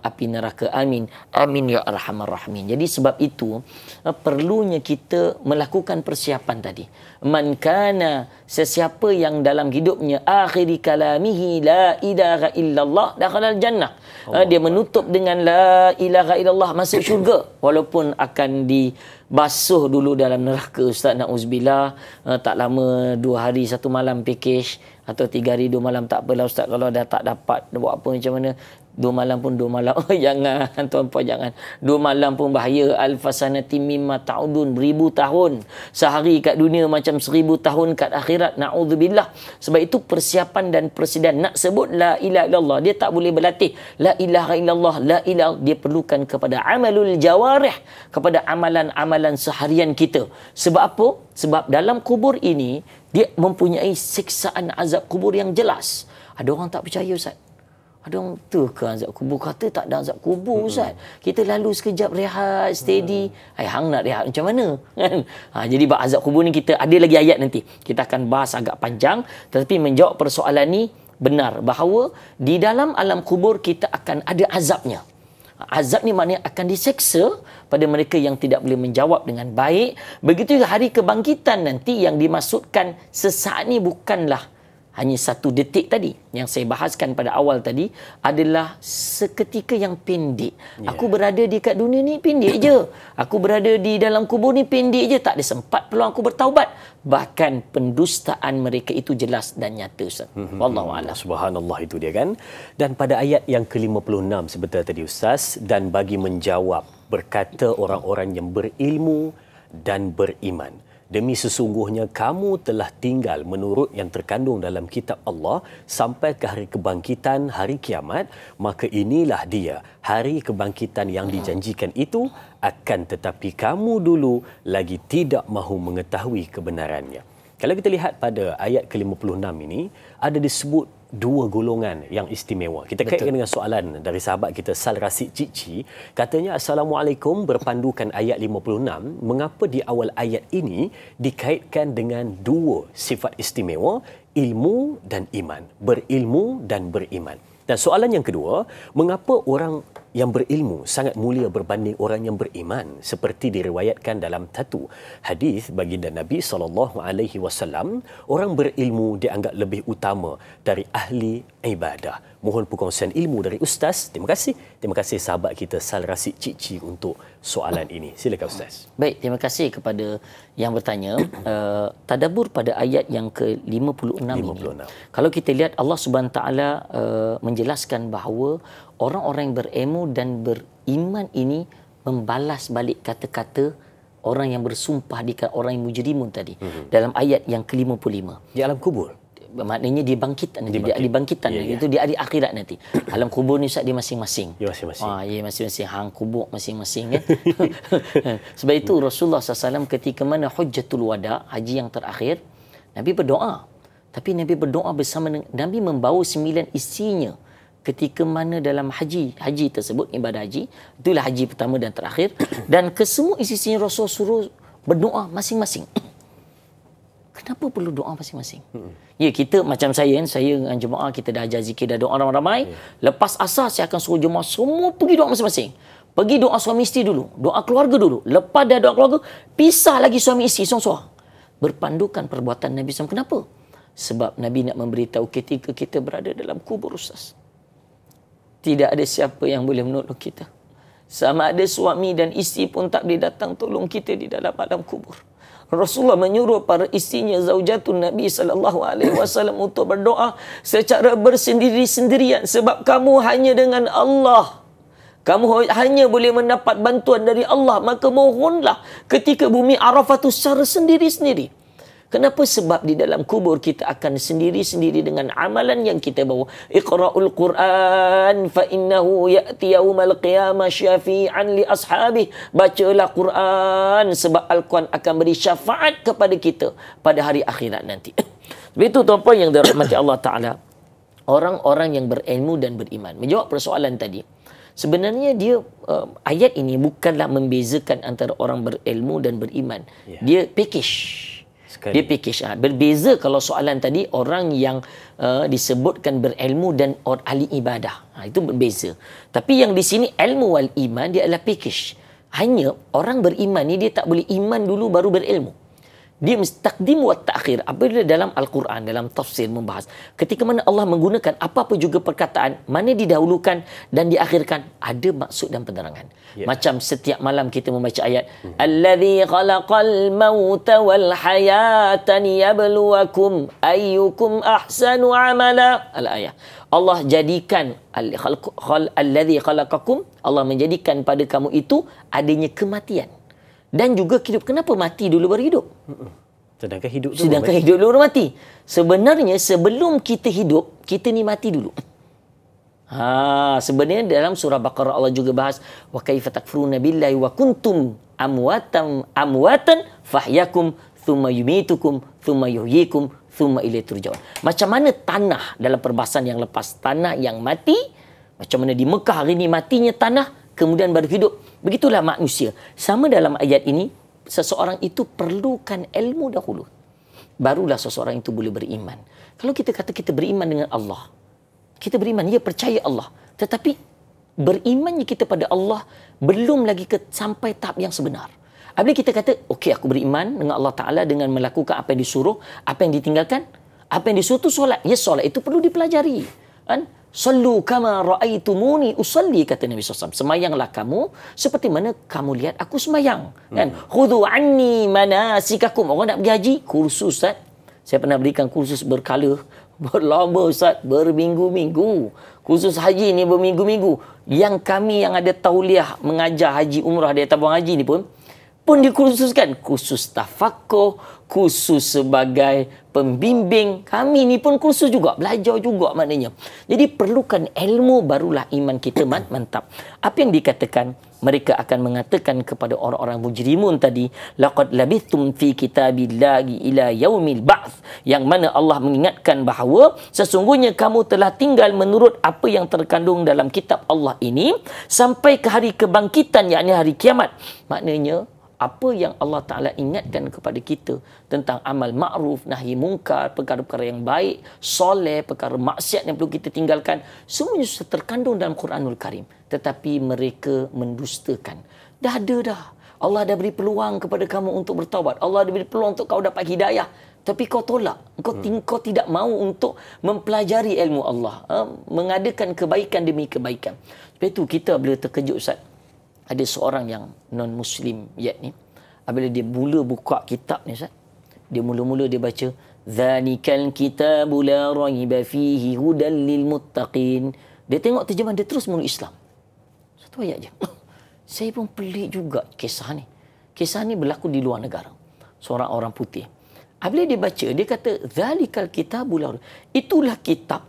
api neraka. Amin. Amin ya arhamar rahimin. Jadi sebab itu perlunya kita melakukan persiapan tadi. Man kana, sesiapa yang dalam hidupnya akhiri kalamihi la ilaha illallah dakhalal jannah. Dia menutup dengan la ilaha illallah, masuk syurga, walaupun akan dibasuh dulu dalam neraka Ustaz, na'uzubillah. Tak lama 2 hari 1 malam package, atau 3 hari 2 malam tak apalah Ustaz. Kalau dah tak dapat buat apa macam mana, 2 malam pun 2 malam. Jangan tuan-puan, jangan. 2 malam pun bahaya. Alfasanati mimma ta'udun, 1000 tahun. Sehari kat dunia macam 1000 tahun kat akhirat. Na'udzubillah. Sebab itu persiapan dan persediaan. Nak sebut la ilaha illallah, dia tak boleh berlatih. La ilaha illallah, la ilaha, dia perlukan kepada amalul jawarih, kepada amalan-amalan seharian kita. Sebab apa? Sebab dalam kubur ini, dia mempunyai siksaan azab kubur yang jelas. Ada orang tak percaya Ustaz. Ada orang tu ke azab kubur? Kata tak ada azab kubur, Ustaz. Kita lalu sekejap rehat, steady. Hang nak rehat macam mana? Kan? Jadi bab azab kubur ni kita ada lagi ayat nanti. Kita akan bahas agak panjang. Tetapi menjawab persoalan ni, benar bahawa di dalam alam kubur kita akan ada azabnya. Azab ni maknanya akan diseksa pada mereka yang tidak boleh menjawab dengan baik. Begitu juga hari kebangkitan nanti yang dimaksudkan sesaat ni bukanlah hanya satu detik tadi yang saya bahaskan pada awal tadi adalah seketika yang pendek. Aku berada di kat dunia ni pendek je. Aku berada di dalam kubur ni pendek je. Tak ada sempat peluang aku bertaubat. Bahkan pendustaan mereka itu jelas dan nyata, Ustaz. Wallahu a'lam. Subhanallah, itu dia kan. Dan pada ayat yang ke-56 sebentar tadi Ustaz, dan bagi menjawab berkata orang-orang yang berilmu dan beriman, demi sesungguhnya kamu telah tinggal menurut yang terkandung dalam kitab Allah sampai ke hari kebangkitan, hari kiamat, maka inilah dia hari kebangkitan yang dijanjikan itu, akan tetapi kamu dulu lagi tidak mahu mengetahui kebenarannya. Kalau kita lihat pada ayat ke-56 ini, ada disebut dua golongan yang istimewa. Kita kaitkan dengan soalan dari sahabat kita Sal Rasid Cici. Katanya, Assalamualaikum, berpandukan ayat 56, mengapa di awal ayat ini dikaitkan dengan dua sifat istimewa, ilmu dan iman, berilmu dan beriman. Dan soalan yang kedua, mengapa orang yang berilmu sangat mulia berbanding orang yang beriman, seperti diriwayatkan dalam satu hadis baginda Nabi SAW, orang berilmu dianggap lebih utama dari ahli ibadah. Mohon perkongsian ilmu dari Ustaz. Terima kasih sahabat kita Sal Rasid Cici untuk soalan ini. Silakan Ustaz. Baik, terima kasih kepada yang bertanya. Tadabbur pada ayat yang ke-56 ini. Kalau kita lihat, Allah Subhanahu Taala menjelaskan bahawa orang-orang yang berilmu dan beriman ini membalas balik kata-kata orang yang bersumpah di orang yang mujrimun tadi. Dalam ayat yang ke-55. Di alam kubur. Maknanya dia bangkitkan nanti. Dia bangkitkan. Itu di hari akhirat nanti. Alam kubur ni Ustaz, dia masing-masing. Dia masing-masing. Ya, masing-masing. Hang kubur masing-masing kan. Sebab itu Rasulullah SAW ketika mana Hujjatul Wada, haji yang terakhir, Nabi berdoa. Tapi Nabi berdoa bersama dengan Nabi membawa 9 isterinya ketika mana dalam haji tersebut, ibadah haji, itulah haji pertama dan terakhir, dan kesemua isterinya Rasul suruh berdoa masing-masing. Kenapa perlu doa masing-masing? Ya, kita macam saya dengan jemaah, kita dah ajar zikir, dah doa ramai-ramai. Lepas asar, saya akan suruh jemaah semua pergi doa masing-masing. Pergi doa suami isteri dulu, doa keluarga dulu. Lepas dah doa keluarga, pisah lagi suami isteri, seorang-seorang. Berpandukan perbuatan Nabi SAW. Kenapa? Sebab Nabi nak memberitahu ketika kita berada dalam kubur, Ustaz, tidak ada siapa yang boleh menolong kita. Sama ada suami dan isteri pun tak boleh datang tolong kita di dalam alam kubur. Rasulullah menyuruh para isterinya, zaujatun Nabi SAW, untuk berdoa secara bersendiri-sendirian. Sebab kamu hanya dengan Allah. Kamu hanya boleh mendapat bantuan dari Allah. Maka mohonlah ketika bumi Arafah itu secara sendiri-sendiri. Kenapa? Sebab di dalam kubur kita akan sendiri-sendiri dengan amalan yang kita bawa. Iqra'ul Quran fa innahu ya'ti yaumal qiyamah syafi'an li ashabih. Bacalah Quran sebab Al-Quran akan beri syafaat kepada kita pada hari akhirat nanti. Begitu tuan-puan yang dirahmati Allah Ta'ala. Orang-orang yang berilmu dan beriman. Menjawab persoalan tadi. Sebenarnya dia ayat ini bukanlah membezakan antara orang berilmu dan beriman. Dia package. Dia package. Berbeza kalau soalan tadi orang yang disebutkan berilmu dan ahli ibadah. Itu berbeza. Tapi yang di sini ilmu wal iman dia adalah package. Hanya orang beriman ni dia tak boleh iman dulu baru berilmu. Dia mesti takdim wa ta'khir. Apabila dalam Al-Quran, dalam tafsir membahas, ketika mana Allah menggunakan apa-apa juga perkataan, mana didahulukan dan diakhirkan, ada maksud dan penerangan. Macam setiap malam kita membaca ayat, Alladhi khalaqal mauta wal hayata liyabluwakum ayyukum ahsanu amala. Al-ayah. Allah jadikan alladhi khalaqakum, Allah menjadikan pada kamu itu adanya kematian dan juga hidup. Kenapa mati dulu baru hidup? Sedangkan hidup dulu baru mati. Sebenarnya sebelum kita hidup, kita ni mati dulu. Sebenarnya dalam surah Baqarah Allah juga bahas wa kaifa takfuruna billahi wa kuntum amwatan fahyakum thumma yumitukum thumma yuhyikum thumma ilaihi turja'un. Macam mana tanah dalam perbahasan yang lepas, tanah yang mati, macam mana di Mekah hari ini matinya tanah, kemudian baru hidup. Begitulah manusia. Sama dalam ayat ini, seseorang itu perlukan ilmu dahulu. Barulah seseorang itu boleh beriman. Kalau kita kata kita beriman dengan Allah, kita beriman, ya percaya Allah. Tetapi berimannya kita pada Allah belum lagi sampai tahap yang sebenar. Apabila kita kata, okey aku beriman dengan Allah Ta'ala dengan melakukan apa yang disuruh, apa yang ditinggalkan, apa yang disuruh itu solat. Ya solat itu perlu dipelajari. Kan? Sallu kama ra'aitumuni usalli, kata Nabi SAW. Semayanglah kamu seperti mana kamu lihat aku semayang. Kan? Khudhu anni manasikakum. Orang nak pergi haji, kursus Ustaz. Saya pernah berikan kursus berkala, berlama Ustaz, berminggu-minggu. Kursus haji ni berminggu-minggu. Yang kami yang ada tauliah mengajar haji umrah di tabung haji ni pun dikursuskan. Kursus tafakuh, kursus sebagai pembimbing. Kami ni pun kursus juga, belajar juga maknanya. Jadi perlukan ilmu barulah iman kita mantap. Apa yang dikatakan? Mereka akan mengatakan kepada orang-orang mujrimun tadi, laqad labithtum fi kitabillahi ila yaumil ba'ts, yang mana Allah mengingatkan bahawa sesungguhnya kamu telah tinggal menurut apa yang terkandung dalam kitab Allah ini sampai ke hari kebangkitan, yakni hari kiamat. Maknanya apa yang Allah Ta'ala ingatkan kepada kita tentang amal ma'ruf, nahi mungkar, perkara-perkara yang baik, soleh, perkara maksiat yang perlu kita tinggalkan, semuanya sudah terkandung dalam Quranul Karim. Tetapi mereka mendustakan. Dah ada dah. Allah dah beri peluang kepada kamu untuk bertaubat. Allah dah beri peluang untuk kau dapat hidayah. Tapi kau tolak. Kau tidak mahu untuk mempelajari ilmu Allah. Mengadakan kebaikan demi kebaikan. Sebab itu kita boleh terkejut Ustaz. Ada seorang yang non-Muslim ni, apabila dia mula buka kitab ni Ustaz, dia mula-mula dia baca Zanikal kitabu la raiba fihi hudan lil muttaqin. Dia tengok terjemahan, dia terus mula Islam. Satu ayat je. Saya pun pelik juga kisah ni. Kisah ni berlaku di luar negara. Seorang orang putih. Apabila dia baca, dia kata Zalikal kitabu la raiba. Itulah kitab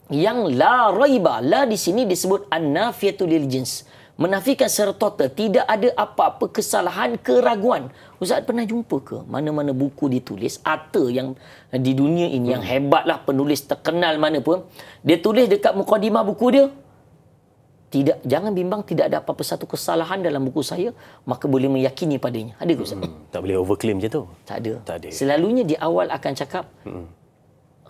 yang la raiba. La di sini disebut an-nafiyatu lil jins. Menafikan secara total, tidak ada apa-apa kesalahan, keraguan. Ustaz pernah jumpa ke mana-mana buku ditulis, author yang di dunia ini yang hebatlah, penulis terkenal mana pun, dia tulis dekat mukadimah buku dia, jangan bimbang, tidak ada apa-apa satu kesalahan dalam buku saya, maka boleh meyakini padanya. Ada ke Ustaz? Tak boleh overclaim je tu. Tak ada. Selalunya di awal akan cakap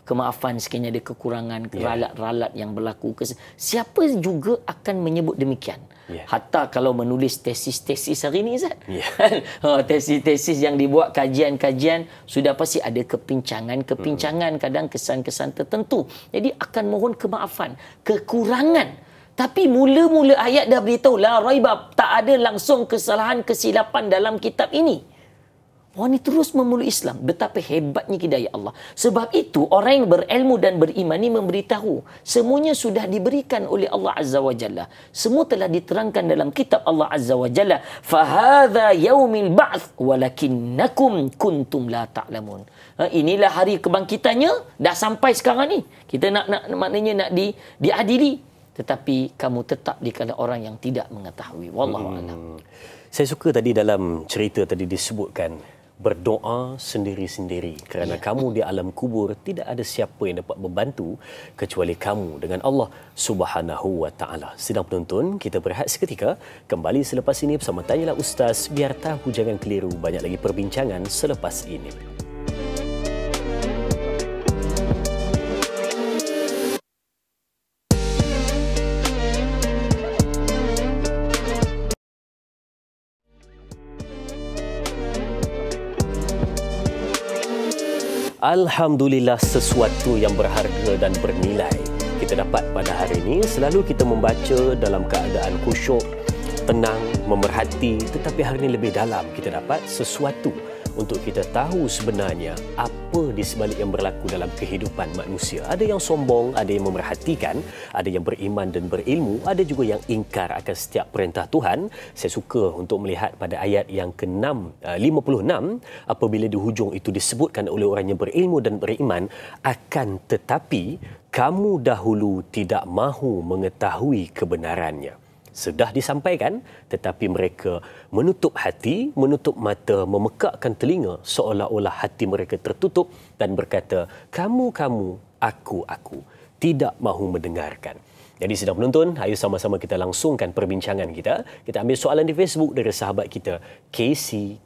kemaafan sekiranya ada kekurangan, ralat-ralat yang berlaku. Siapa juga akan menyebut demikian. Hatta kalau menulis tesis-tesis hari ini, Ustaz. Tesis-tesis yang dibuat, kajian-kajian, sudah pasti ada kepincangan, kadang kesan-kesan tertentu. Jadi akan mohon kemaafan, kekurangan. Tapi mula-mula ayat dah beritahu, la raiba, tak ada langsung kesalahan, kesilapan dalam kitab ini. Orang ini terus memulai Islam. Betapa hebatnya hidayah Allah. Sebab itu orang yang berilmu dan beriman ini memberitahu semuanya sudah diberikan oleh Allah Azza wa Jalla. Semua telah diterangkan dalam kitab Allah Azza wa Jalla. Fahadha yaumil ba'th walakinnakum kuntum la ta'lamun. Inilah hari kebangkitannya, dah sampai sekarang ni. Kita maknanya nak diadili. Tetapi kamu tetap di kalangan orang yang tidak mengetahui. Wallahu a'lam. Saya suka tadi dalam cerita tadi disebutkan berdoa sendiri-sendiri kerana kamu di alam kubur tidak ada siapa yang dapat membantu kecuali kamu dengan Allah Subhanahu wa taala. Sidang penonton, kita berehat seketika, kembali selepas ini bersama Tanyalah Ustaz, biar tahu jangan keliru, banyak lagi perbincangan selepas ini. Alhamdulillah, sesuatu yang berharga dan bernilai kita dapat pada hari ini. Selalu kita membaca dalam keadaan khusyuk, tenang, memerhati. Tetapi hari ini lebih dalam, kita dapat sesuatu untuk kita tahu sebenarnya apa di sebalik yang berlaku dalam kehidupan manusia. Ada yang sombong, ada yang memerhatikan, ada yang beriman dan berilmu, ada juga yang ingkar akan setiap perintah Tuhan. Saya suka untuk melihat pada ayat yang ke-56, apabila di hujung itu disebutkan oleh orang yang berilmu dan beriman, akan tetapi kamu dahulu tidak mahu mengetahui kebenarannya. sudah disampaikan, tetapi mereka menutup hati, menutup mata, memekakkan telinga seolah-olah hati mereka tertutup dan berkata, kamu, aku, tidak mahu mendengarkan. Jadi sedang menonton, ayo sama-sama kita langsungkan perbincangan kita. Kita ambil soalan di Facebook dari sahabat kita, Casey.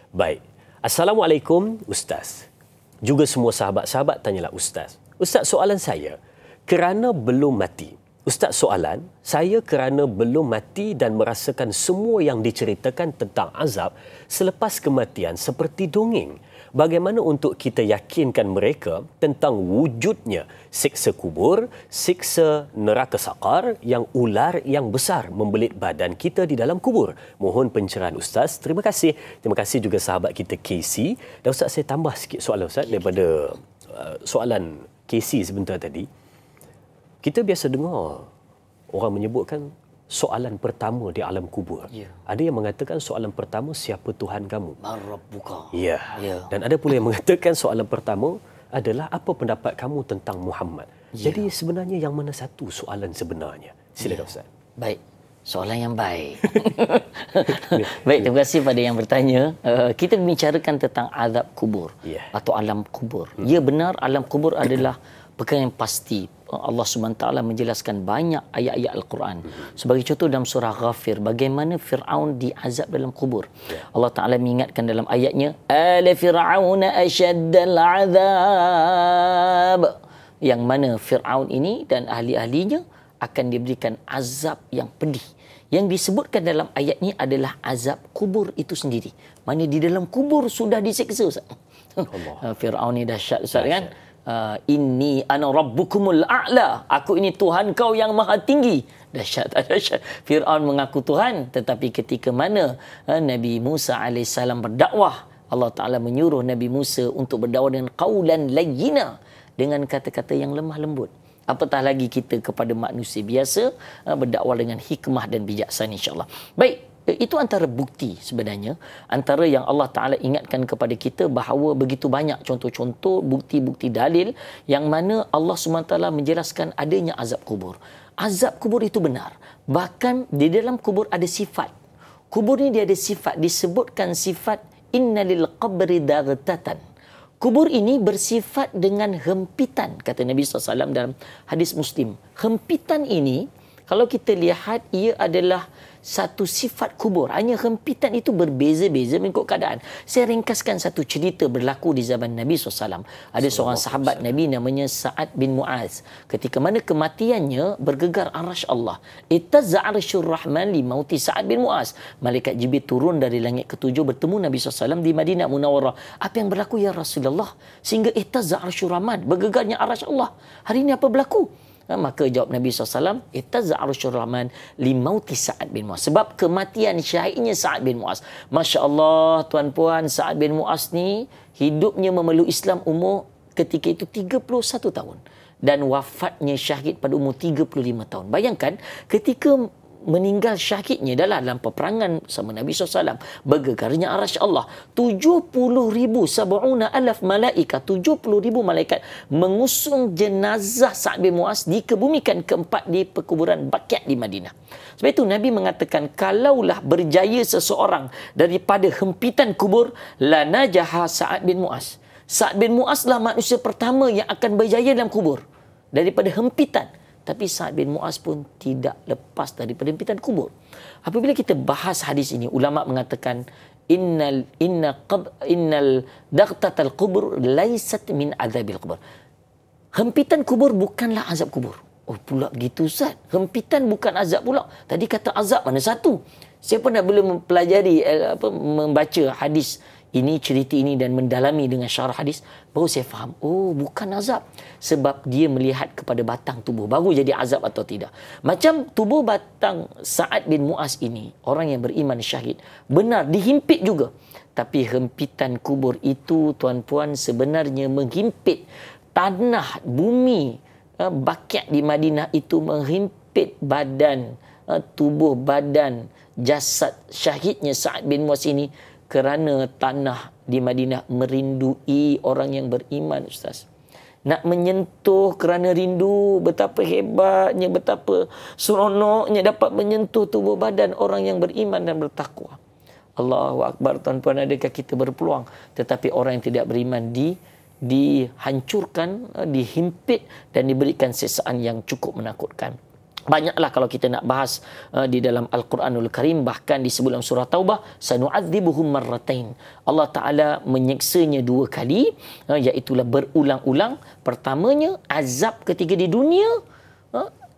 Baik. Assalamualaikum, Ustaz. Juga semua sahabat-sahabat tanyalah Ustaz. Ustaz, soalan saya, kerana belum mati. Ustaz, soalan, saya kerana belum mati dan merasakan semua yang diceritakan tentang azab selepas kematian seperti dongeng. Bagaimana untuk kita yakinkan mereka tentang wujudnya siksa kubur, siksa neraka sakar, yang ular yang besar membelit badan kita di dalam kubur? Mohon pencerahan Ustaz. Terima kasih. Terima kasih juga sahabat kita Casey. Dan Ustaz, saya tambah sikit soalan Ustaz daripada soalan Casey sebentar tadi. Kita biasa dengar orang menyebutkan soalan pertama di alam kubur. Ya. Ada yang mengatakan soalan pertama, siapa Tuhan kamu? Marabbuka. Ya. Dan ada pula yang mengatakan soalan pertama adalah apa pendapat kamu tentang Muhammad. Ya. Jadi sebenarnya yang mana satu soalan sebenarnya? Silakan Ustaz. Baik. Soalan yang baik. Baik, terima kasih pada yang bertanya. Kita membicarakan tentang azab kubur atau alam kubur. Ya, benar, alam kubur adalah perkara yang pasti. Allah SWT menjelaskan banyak ayat-ayat Al-Quran. Sebagai contoh dalam surah Ghafir, bagaimana Fir'aun diazab dalam kubur. Allah Ta'ala mengingatkan dalam ayatnya, ala fir'auna asyaddal azab. Yang mana Fir'aun ini dan ahli-ahlinya akan diberikan azab yang pedih. Yang disebutkan dalam ayat ini adalah azab kubur itu sendiri. Mana di dalam kubur sudah disiksa, Ustaz. Fir'aun ni dahsyat, Ustaz, kan? Inni ana rabbukumul a'la. Aku ini Tuhan kau yang maha tinggi. Dahsyat. Fir'aun mengaku Tuhan, tetapi ketika mana Nabi Musa AS berdakwah, Allah Ta'ala menyuruh Nabi Musa untuk berdakwah dengan qaulan layyina, dengan kata-kata yang lemah lembut. Apatah lagi kita kepada manusia biasa berdakwah dengan hikmah dan bijaksana, insya-Allah. Baik. Itu antara bukti sebenarnya, antara yang Allah Ta'ala ingatkan kepada kita bahawa begitu banyak contoh-contoh, bukti-bukti dalil yang mana Allah SWT menjelaskan adanya azab kubur. Azab kubur itu benar. Bahkan di dalam kubur ada sifat. Kubur ni dia ada sifat, disebutkan sifat innalil qabri daghtatan. Kubur ini bersifat dengan hempitan, kata Nabi SAW dalam hadis Muslim. Hempitan ini, kalau kita lihat, ia adalah satu sifat kubur. Hanya hempitan itu berbeza-beza mengikut keadaan. Saya ringkaskan satu cerita berlaku di zaman Nabi SAW. Ada seorang sahabat Nabi namanya Sa'ad bin Mu'az. Ketika mana kematiannya bergegar arasy Allah. Ittazza arsyur rahman li mauti Sa'ad bin Mu'az. Malaikat Jibril turun dari langit ketujuh bertemu Nabi SAW di Madinah Munawwarah. Apa yang berlaku ya Rasulullah? Sehingga ittazza arsyur rahman, bergegarnya arasy Allah. Hari ini apa berlaku? Maka jawab Nabi SAW, ittazza arsyur rahman li mauti Sa'ad bin Mu'az. Sebab kematian syahidnya Sa'ad bin Mu'az. Masya Allah, tuan-puan, Sa'ad bin Mu'az ni hidupnya memeluk Islam umur ketika itu 31 tahun. Dan wafatnya syahid pada umur 35 tahun. Bayangkan, ketika meninggal syahidnya dalam peperangan sama Nabi SAW, bergegarnya arasy Allah, 70,000 malaikat, 70,000 malaikat mengusung jenazah Sa'ad bin Mu'az dikebumikan keempat di perkuburan Baqi' di Madinah. Sebab itu Nabi mengatakan, kalaulah berjaya seseorang daripada hempitan kubur, la najaha Sa'ad bin Mu'az. Sa'ad bin Mu'az lah manusia pertama yang akan berjaya dalam kubur daripada hempitan. Tapi Sa'ad bin Mu'az pun tidak lepas daripada hempitan kubur. Apabila kita bahas hadis ini, ulama mengatakan innal daqtatal qubur laysat min azabil qubur. Hempitan kubur bukanlah azab kubur. Oh, pula gitu Ustaz. Hempitan bukan azab pula. Tadi kata azab, mana satu? Saya pernah belum mempelajari membaca hadis ini, cerita ini dan mendalami dengan syarah hadis, baru saya faham, oh bukan azab. Sebab dia melihat kepada batang tubuh, baru jadi azab atau tidak. Macam tubuh batang Sa'ad bin Mu'az ini, orang yang beriman syahid, benar dihimpit juga. Tapi hempitan kubur itu, tuan-puan, sebenarnya menghimpit tanah, bumi, Baqi' di Madinah itu menghimpit badan, tubuh badan, jasad syahidnya Sa'ad bin Mu'az ini, kerana tanah di Madinah merindui orang yang beriman, Ustaz. nak menyentuh kerana rindu, betapa hebatnya, betapa seronoknya dapat menyentuh tubuh badan orang yang beriman dan bertakwa. Allahu Akbar, tuan-tuan, adakah kita berpeluang? Tetapi orang yang tidak beriman dihancurkan, dihimpit dan diberikan siksaan yang cukup menakutkan. Banyaklah kalau kita nak bahas di dalam Al-Quranul Karim, bahkan di sebelum surah Taubah, sanu'adzibuhum marratain. Allah Ta'ala menyiksanya 2 kali, iaitulah berulang-ulang. Pertamanya azab ketika di dunia.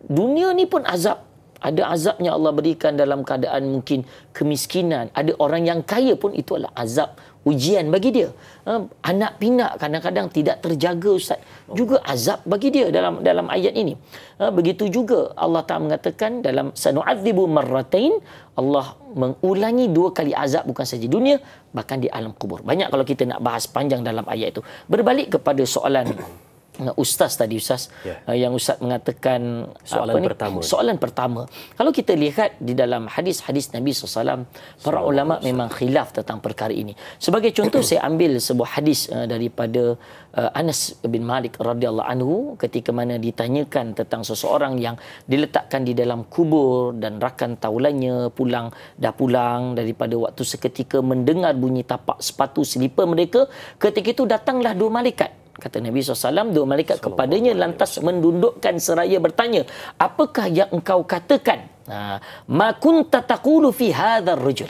Dunia ni pun azab. Ada azabnya Allah berikan dalam keadaan mungkin kemiskinan. Ada orang yang kaya pun itu adalah azab, ujian bagi dia. Anak pinak kadang-kadang tidak terjaga, Ustaz, juga azab bagi dia dalam ayat ini. Begitu juga Allah Ta'ala mengatakan dalam sanu'adzibu marratain, Allah mengulangi 2 kali azab, bukan saja dunia, bahkan di alam kubur. Banyak kalau kita nak bahas panjang dalam ayat itu. Berbalik kepada soalan Ustaz tadi, Ustaz, yang Ustaz mengatakan soalan pertama. Kalau kita lihat di dalam hadis-hadis Nabi SAW, para ulama memang khilaf tentang perkara ini. Sebagai contoh, saya ambil sebuah hadis daripada Anas bin Malik radhiyallahu anhu, ketika mana ditanyakan tentang seseorang yang diletakkan di dalam kubur dan rakan taulannya dah pulang daripada waktu seketika mendengar bunyi tapak sepatu selipar mereka. Ketika itu datanglah 2 malaikat. Kata Nabi SAW, 2 malaikat kepadanya lantas mendudukkan seraya bertanya, apakah yang engkau katakan? Ma kunta taqulu fi hadzal rajul.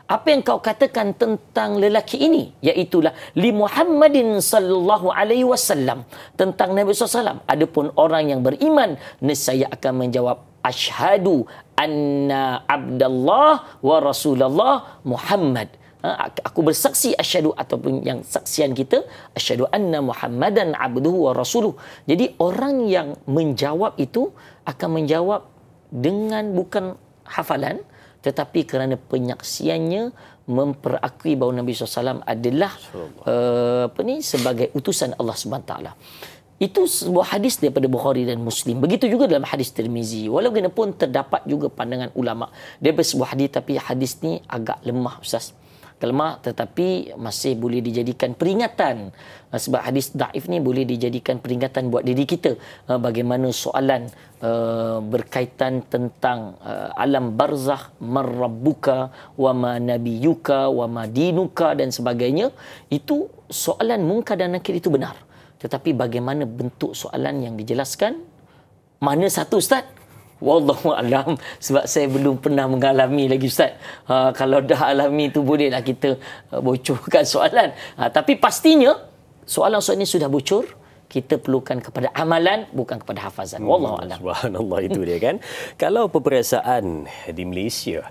Apa yang kau katakan tentang lelaki ini? Iaitulah li Muhammadin sallallahu alaihi wasallam, tentang Nabi SAW. Adapun orang yang beriman, nescaya akan menjawab, asyhadu anna abdallah wa rasulullah Muhammad. Aku bersaksi, asyhadu, ataupun yang saksian kita, asyhadu anna Muhammadan abduhu wa rasuluh. Jadi orang yang menjawab itu akan menjawab dengan bukan hafalan, tetapi kerana penyaksiannya memperakui bahawa Nabi SAW adalah sebagai utusan Allah SWT. Itu sebuah hadis daripada Bukhari dan Muslim. Begitu juga dalam hadis Tirmizi. Walaupun terdapat juga pandangan ulama daripada sebuah hadis, tapi hadis ni agak lemah, Ustaz. Lemah, tetapi masih boleh dijadikan peringatan. Sebab hadis daif ni boleh dijadikan peringatan buat diri kita. Bagaimana soalan berkaitan tentang alam barzakh, man rabbuka wa ma nabiyuka wa ma dinuka dan sebagainya. Itu soalan munkar dan nakir, itu benar. Tetapi bagaimana bentuk soalan yang dijelaskan? Mana satu, Ustaz? Wallahu alam, sebab saya belum pernah mengalami lagi, Ustaz. Kalau dah alami tu bolehlah kita bocorkan soalan. Tapi pastinya soalan-soalan ini sudah bocor, kita perlukan kepada amalan, bukan kepada hafazan. Wallahu alam. Subhanallah, itu dia kan. Kalau peperiksaan di Malaysia,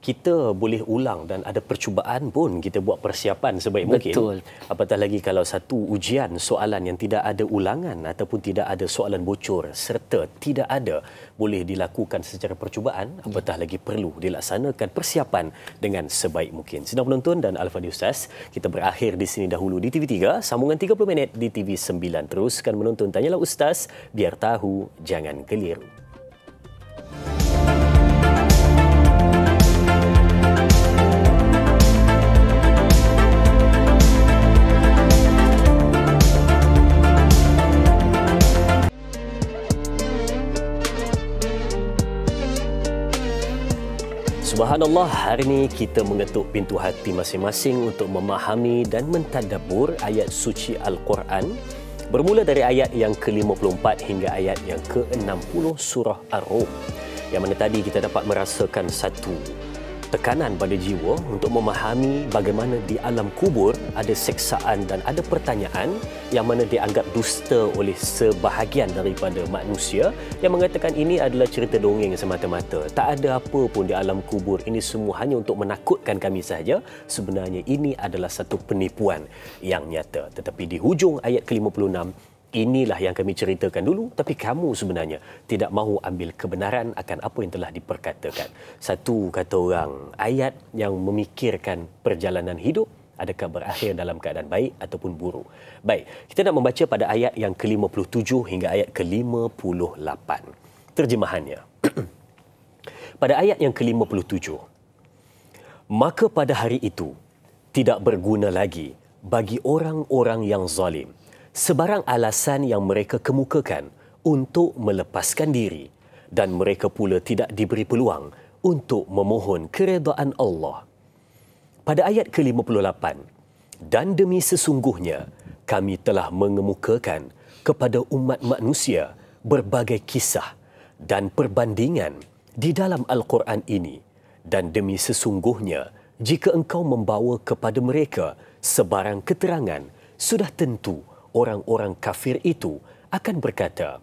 kita boleh ulang dan ada percubaan pun kita buat persiapan sebaik mungkin. Betul. Apatah lagi kalau satu ujian soalan yang tidak ada ulangan ataupun tidak ada soalan bocor serta tidak ada boleh dilakukan secara percubaan, apatah lagi perlu dilaksanakan persiapan dengan sebaik mungkin. Sedang penonton dan Al-Fadhil Ustaz, kita berakhir di sini dahulu di TV3, sambungan 30 minit di TV9. Teruskan menonton Tanyalah Ustaz, biar tahu jangan keliru. Subhanallah, hari ini kita mengetuk pintu hati masing-masing untuk memahami dan mentadabbur ayat suci Al-Quran, bermula dari ayat yang ke-54 hingga ayat yang ke-60 surah Ar-Rum. Yang mana tadi kita dapat merasakan satu tekanan pada jiwa untuk memahami bagaimana di alam kubur ada seksaan dan ada pertanyaan yang mana dianggap dusta oleh sebahagian daripada manusia yang mengatakan ini adalah cerita dongeng semata-mata. Tak ada apa pun di alam kubur, ini semua hanya untuk menakutkan kami sahaja. Sebenarnya ini adalah satu penipuan yang nyata. Tetapi di hujung ayat ke-56, inilah yang kami ceritakan dulu, tapi kamu sebenarnya tidak mahu ambil kebenaran akan apa yang telah diperkatakan. Satu kata orang, ayat yang memikirkan perjalanan hidup, adakah berakhir dalam keadaan baik ataupun buruk. Baik, kita nak membaca pada ayat yang ke-57 hingga ayat ke-58. Terjemahannya. Pada ayat yang ke-57, maka pada hari itu tidak berguna lagi bagi orang-orang yang zalim sebarang alasan yang mereka kemukakan untuk melepaskan diri dan mereka pula tidak diberi peluang untuk memohon keredaan Allah. Pada ayat ke-58, dan demi sesungguhnya kami telah mengemukakan kepada umat manusia berbagai kisah dan perbandingan di dalam Al-Quran ini, dan demi sesungguhnya jika engkau membawa kepada mereka sebarang keterangan, sudah tentu orang-orang kafir itu akan berkata,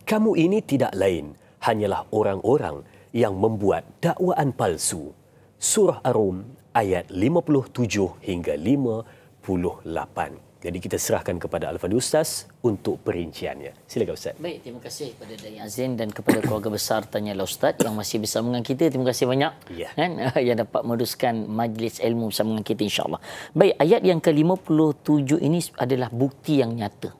kamu ini tidak lain hanyalah orang-orang yang membuat dakwaan palsu. Surah Ar-Rum ayat 57 hingga 58. Jadi kita serahkan kepada Al-Fadhil Ustaz untuk perinciannya. Silakan Ustaz. Baik, terima kasih kepada Dai Azin dan kepada keluarga besar Tanyalah Ustaz yang masih bersama dengan kita. Terima kasih banyak kan yang dapat meneruskan majlis ilmu bersama dengan kita insya-Allah. Baik, ayat yang ke-57 ini adalah bukti yang nyata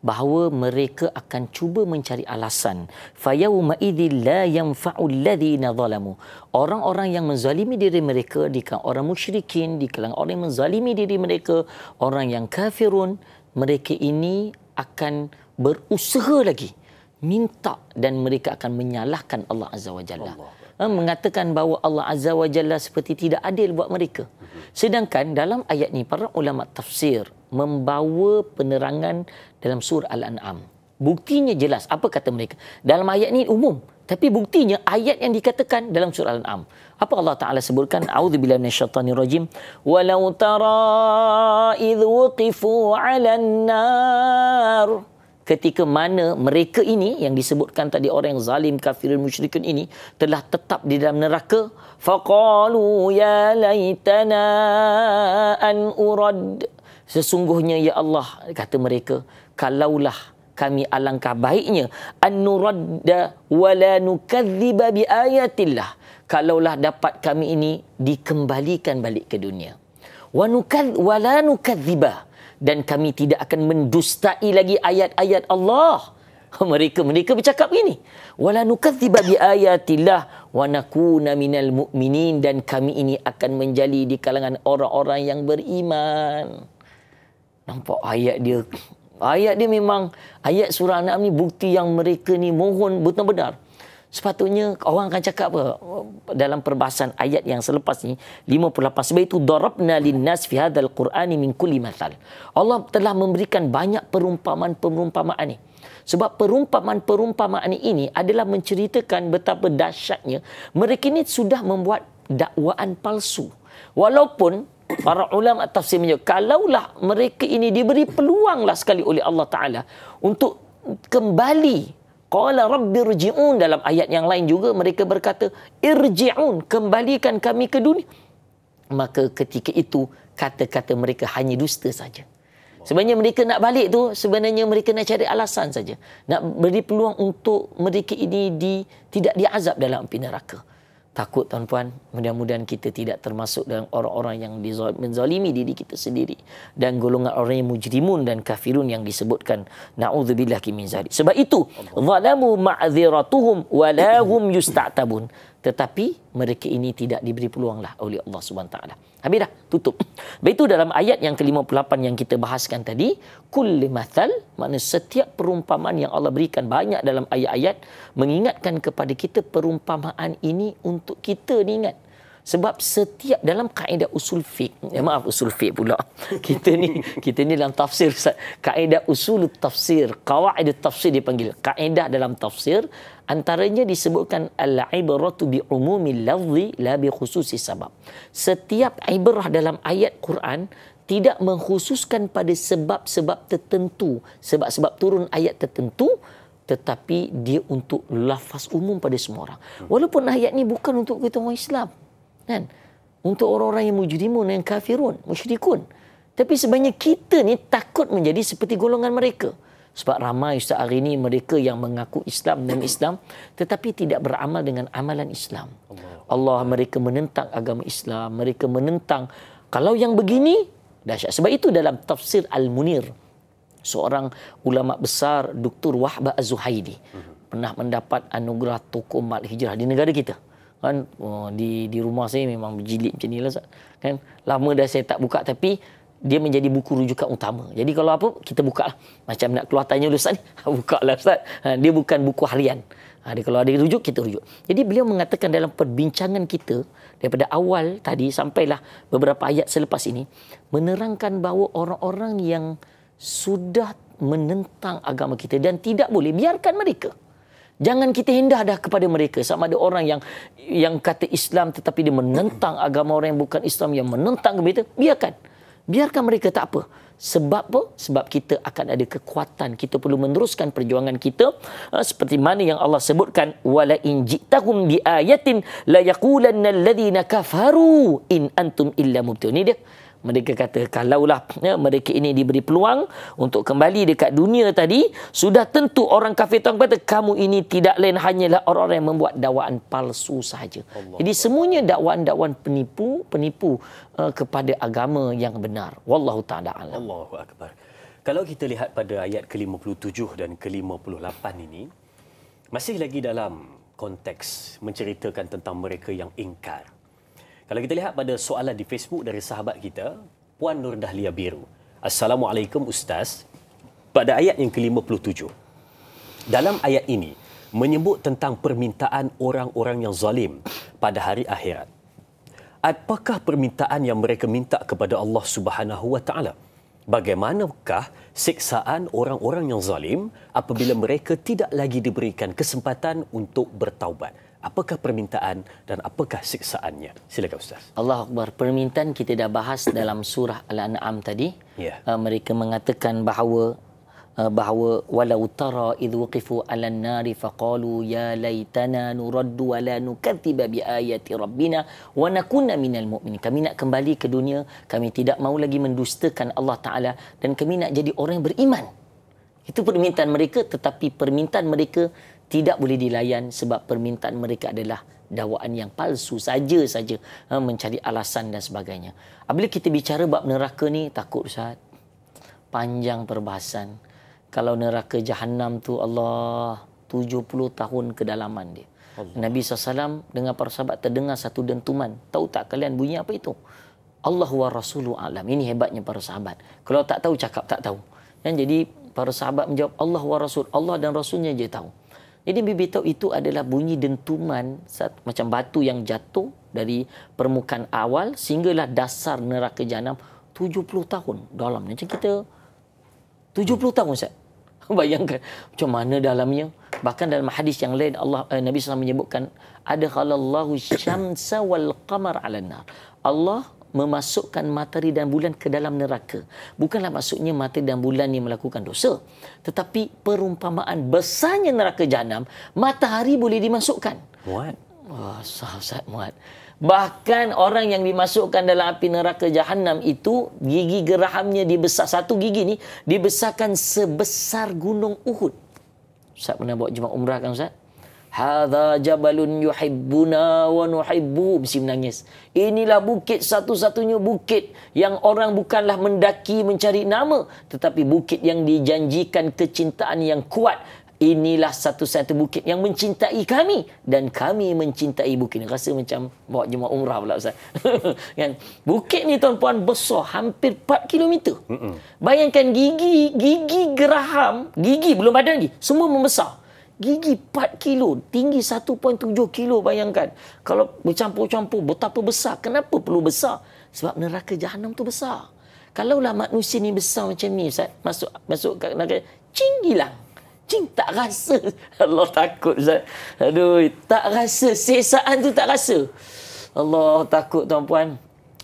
bahawa mereka akan cuba mencari alasan. Fayauma idzil la yanfa'u alladhina zalamu. Orang-orang yang menzalimi diri mereka di kalangan orang musyrikin, di kalangan orang yang menzalimi diri mereka, orang yang kafirun, mereka ini akan berusaha lagi minta dan mereka akan menyalahkan Allah Azza wa Jalla. Mengatakan bahawa Allah Azza wa Jalla seperti tidak adil buat mereka. Sedangkan dalam ayat ni para ulama tafsir membawa penerangan dalam surah Al-An'am. Buktinya jelas. Apa kata mereka? Dalam ayat ni umum. Tapi buktinya ayat yang dikatakan dalam surah Al-An'am. Apa Allah Ta'ala sebutkan? A'udzubillahi minasyaitanirrajim. Walau tara idh wuqifu 'alan nar. Ketika mana mereka ini yang disebutkan tadi orang yang zalim, kafir, musyrikin ini telah tetap di dalam neraka, faqalu ya laitana an urad. Sesungguhnya ya Allah, kata mereka, kalaulah kami alangkah baiknya an nuradda wa la nukadziba bi ayatillah, kalaulah dapat kami ini dikembalikan balik ke dunia, wa la nukadziba, dan kami tidak akan mendustai lagi ayat-ayat Allah. Mereka bercakap ini, wala nukadziba bi ayatillah wa nakuna minal mu'minin, dan kami ini akan menjadi di kalangan orang-orang yang beriman. Nampak ayat dia? Ayat dia memang, ayat surah An-An'am ni bukti yang mereka ni mohon benar-benar. Sepatutnya orang akan cakap apa dalam perbahasan ayat yang selepas ni 58, sebab itu darabna linnas fi hadzal qur'ani min kulli mathal. Allah telah memberikan banyak perumpamaan-perumpamaan ni. Sebab perumpamaan-perumpamaan ini adalah menceritakan betapa dahsyatnya mereka ni sudah membuat dakwaan palsu. Walaupun para ulama tafsir menyebut, kalaulah mereka ini diberi peluanglah sekali oleh Allah Ta'ala untuk kembali. Qala rabbi irji'un, dalam ayat yang lain juga mereka berkata irji'un, kembalikan kami ke dunia. Maka ketika itu kata-kata mereka hanya dusta saja. Sebenarnya mereka nak balik tu, sebenarnya mereka nak cari alasan saja. Nak beri peluang untuk mereka ini tidak diazab dalam api neraka. Takut tuan-puan, mudah-mudahan kita tidak termasuk dalam orang-orang yang menzalimi diri kita sendiri dan golongan orang yang mujrimun dan kafirun yang disebutkan. Na'udzubillahi min zalik. Sebab itu zalamu ma'dziratuhum wa la hum yusta'tabun. Tetapi mereka ini tidak diberi peluanglah oleh Allah Subhanahu taala. Habis dah, tutup. Baik, itu dalam ayat yang ke-58 yang kita bahaskan tadi, kulli mathal, maknanya setiap perumpamaan yang Allah berikan banyak dalam ayat-ayat mengingatkan kepada kita perumpamaan ini untuk kita diingat. Sebab setiap dalam kaedah usul fiqh, usul fiqh pula. Kita ni dalam tafsir, kaedah usul tafsir, qawaid tafsir dipanggil. Kaedah dalam tafsir antaranya disebutkan al-ibratu bi umumil lafzi la bi khususi sabab. Setiap ibrah dalam ayat Quran tidak mengkhususkan pada sebab-sebab tertentu, sebab-sebab turun ayat tertentu, tetapi dia untuk lafaz umum pada semua orang. Walaupun ayat ni bukan untuk kita orang Islam, kan? Untuk orang-orang yang mujrimun, yang kafirun, musyrikun. Tapi sebenarnya kita ni takut menjadi seperti golongan mereka. Sebab ramai Ustaz hari ini mereka yang mengaku Islam dan Islam tetapi tidak beramal dengan amalan Islam. Allah, mereka menentang agama Islam, mereka menentang. Kalau yang begini dahsyat. Sebab itu dalam tafsir Al-Munir, seorang ulama besar Dr. Wahbah Az-Zuhaidi pernah mendapat anugerah tokoh umat hijrah di negara kita. Kan di rumah saya memang berjilid macam ni lah, kan. Lama dah saya tak buka, tapi dia menjadi buku rujukan utama. Jadi kalau apa, kita buka lah. Macam nak keluar tanya Ustaz ni, buka lah Ustaz. Dia bukan buku harian. Dia kalau ada rujuk, kita rujuk. Jadi beliau mengatakan dalam perbincangan kita, daripada awal tadi sampailah beberapa ayat selepas ini, menerangkan bahawa orang-orang yang sudah menentang agama kita dan tidak boleh, biarkan mereka. Jangan kita hindah dah kepada mereka. Sama ada orang yang kata Islam tetapi dia menentang agama orang yang bukan Islam, yang menentang kita, biarkan mereka, tak apa. Sebab apa? Sebab kita akan ada kekuatan. Kita perlu meneruskan perjuangan kita seperti mana yang Allah sebutkan, wala in ji'tahum bi ayatin la yaqulanna alladhina kafaru in antum illa mubtilun. Ini dia. Mereka kata, kalaulah mereka ini diberi peluang untuk kembali dekat dunia tadi, sudah tentu orang kafir itu kata, kamu ini tidak lain hanyalah orang-orang yang membuat dakwaan palsu sahaja. Jadi semuanya dakwaan-dakwaan penipu kepada agama yang benar. Wallahu ta'ala alam. Allahu Akbar. Kalau kita lihat pada ayat ke-57 dan ke-58 ini, masih lagi dalam konteks menceritakan tentang mereka yang ingkar. Kalau kita lihat pada soalan di Facebook dari sahabat kita, Puan Nur Dahlia Biru. Assalamualaikum Ustaz. Pada ayat yang ke-57, dalam ayat ini menyebut tentang permintaan orang-orang yang zalim pada hari akhirat. Apakah permintaan yang mereka minta kepada Allah Subhanahu Wa Taala? Bagaimanakah siksaan orang-orang yang zalim apabila mereka tidak lagi diberikan kesempatan untuk bertaubat? Apakah permintaan dan apakah siksaannya? Silakan Ustaz. Allahu Akbar. Permintaan kita dah bahas dalam surah Al-An'am tadi. Mereka mengatakan bahawa walau tara idh waqifu 'alan nari faqalu ya laitana nuraddu wa la nukadziba bi ayati rabbina wa nakuna minal mu'minin. Kami nak kembali ke dunia, kami tidak mahu lagi mendustakan Allah Taala dan kami nak jadi orang yang beriman. Itu permintaan mereka, tetapi permintaan mereka tidak boleh dilayan sebab permintaan mereka adalah dakwaan yang palsu saja mencari alasan dan sebagainya. Apabila kita bicara bab neraka ni, takut Ustaz, panjang perbahasan. Kalau neraka Jahannam tu, Allah, 70 tahun kedalaman dia. Allah. Nabi SAW dengan para sahabat terdengar satu dentuman. Tahu tak kalian bunyi apa itu? Allah wa Rasuluhu a'lam. Ini hebatnya para sahabat. Kalau tak tahu, cakap tak tahu. Dan jadi para sahabat menjawab, Allah wa Rasul. Allah dan Rasulnya je tahu. Jadi Bibi tahu itu adalah bunyi dentuman macam batu yang jatuh dari permukaan awal sehinggalah dasar neraka Jahannam 70 tahun dalam. Macam kita 70 tahun Ustaz. Bayangkan macam mana dalamnya. Bahkan dalam hadis yang lain Nabi SAW menyebutkan, adkhalallahu syamsa wal qamar 'alan nar. Allah memasukkan matahari dan bulan ke dalam neraka. Bukanlah maksudnya matahari dan bulan yang melakukan dosa, tetapi perumpamaan besarnya neraka Jahannam, matahari boleh dimasukkan. Muat. Wah, Ustaz muat. Bahkan orang yang dimasukkan dalam api neraka Jahannam itu, gigi gerahamnya dibesar, satu gigi ni dibesarkan sebesar gunung Uhud. Ustaz pernah buat jemaah umrah kan Ustaz? Hadza jabalun yuhibbuna wa nuhibbu. Mesti menangis. Inilah bukit satu-satunya bukit yang orang bukanlah mendaki mencari nama, tetapi bukit yang dijanjikan kecintaan yang kuat. Inilah satu-satu bukit yang mencintai kami dan kami mencintai bukit ini. Rasa macam bawa jemaah umrah pula Ustaz. Kan? Bukit ni tuan-puan besar hampir 4 km. Bayangkan gigi geraham, gigi belum badan lagi, semua membesar. Gigi 4 kilo, tinggi 1.7 kilo, bayangkan. Kalau bercampur-campur, betapa besar. Kenapa perlu besar? Sebab neraka Jahannam tu besar. Kalaulah manusia ni besar macam ni, Ustaz, masuk ke neraka, cing, hilang. Cing, tak rasa. Allah takut, Ustaz. Aduh, tak rasa. Siksaan tu tak rasa. Allah takut, tuan-puan.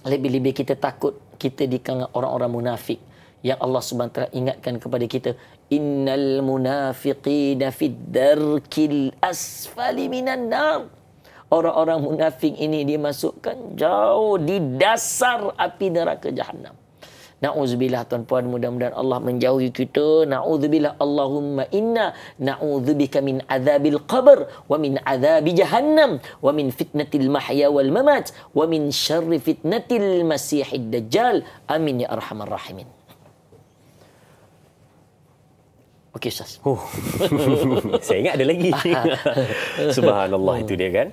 Lebih-lebih kita takut kita di kalangan orang-orang munafik yang Allah SWT ingatkan kepada kita, innal munafiqina fid darkil asfali minan nar. Orang-orang munafik ini dimasukkan jauh di dasar api neraka Jahannam. Na'udzubillah, tuan-puan, mudah-mudahan Allah menjauhi kita. Na'udzubillah, Allahumma inna na'udzubika min azabil qabr wa min azabi jahannam wa min fitnatil mahya wal mamat wa min syarri fitnatil masihid dajjal. Amin ya arhamar rahimin. Okey, Ustaz. Saya ingat ada lagi. Subhanallah, itu dia kan.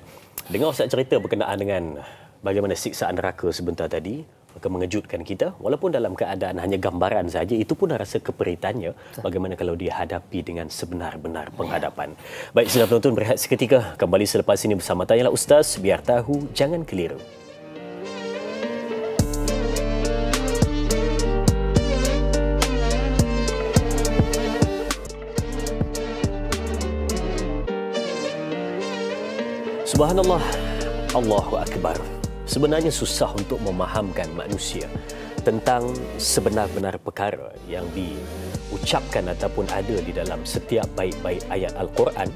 Dengar Ustaz cerita berkenaan dengan bagaimana siksaan neraka sebentar tadi. akan mengejutkan kita, walaupun dalam keadaan hanya gambaran saja, itu pun rasa keperitannya. Bagaimana kalau dia hadapi dengan sebenar-benar penghadapan. Baik, sila penonton berehat seketika. Kembali selepas ini bersama Tanyalah Ustaz, biar tahu jangan keliru. Subhanallah, Allahu Akbar. Sebenarnya susah untuk memahamkan manusia tentang sebenar-benar perkara yang diucapkan ataupun ada di dalam setiap baik-baik ayat Al-Quran.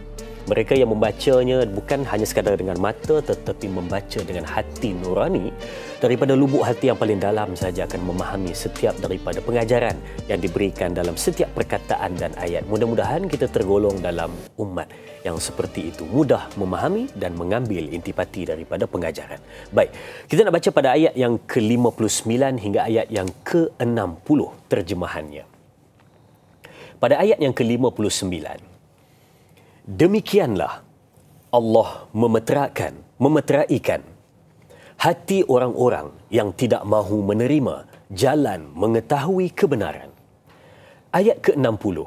Mereka yang membacanya bukan hanya sekadar dengan mata, tetapi membaca dengan hati nurani. Daripada lubuk hati yang paling dalam saja akan memahami setiap daripada pengajaran yang diberikan dalam setiap perkataan dan ayat. Mudah-mudahan kita tergolong dalam umat yang seperti itu, mudah memahami dan mengambil intipati daripada pengajaran. Baik, kita nak baca pada ayat yang ke-59 hingga ayat yang ke-60 terjemahannya. Pada ayat yang ke-59, demikianlah Allah memeteraikan hati orang-orang yang tidak mahu menerima jalan mengetahui kebenaran. Ayat ke-60,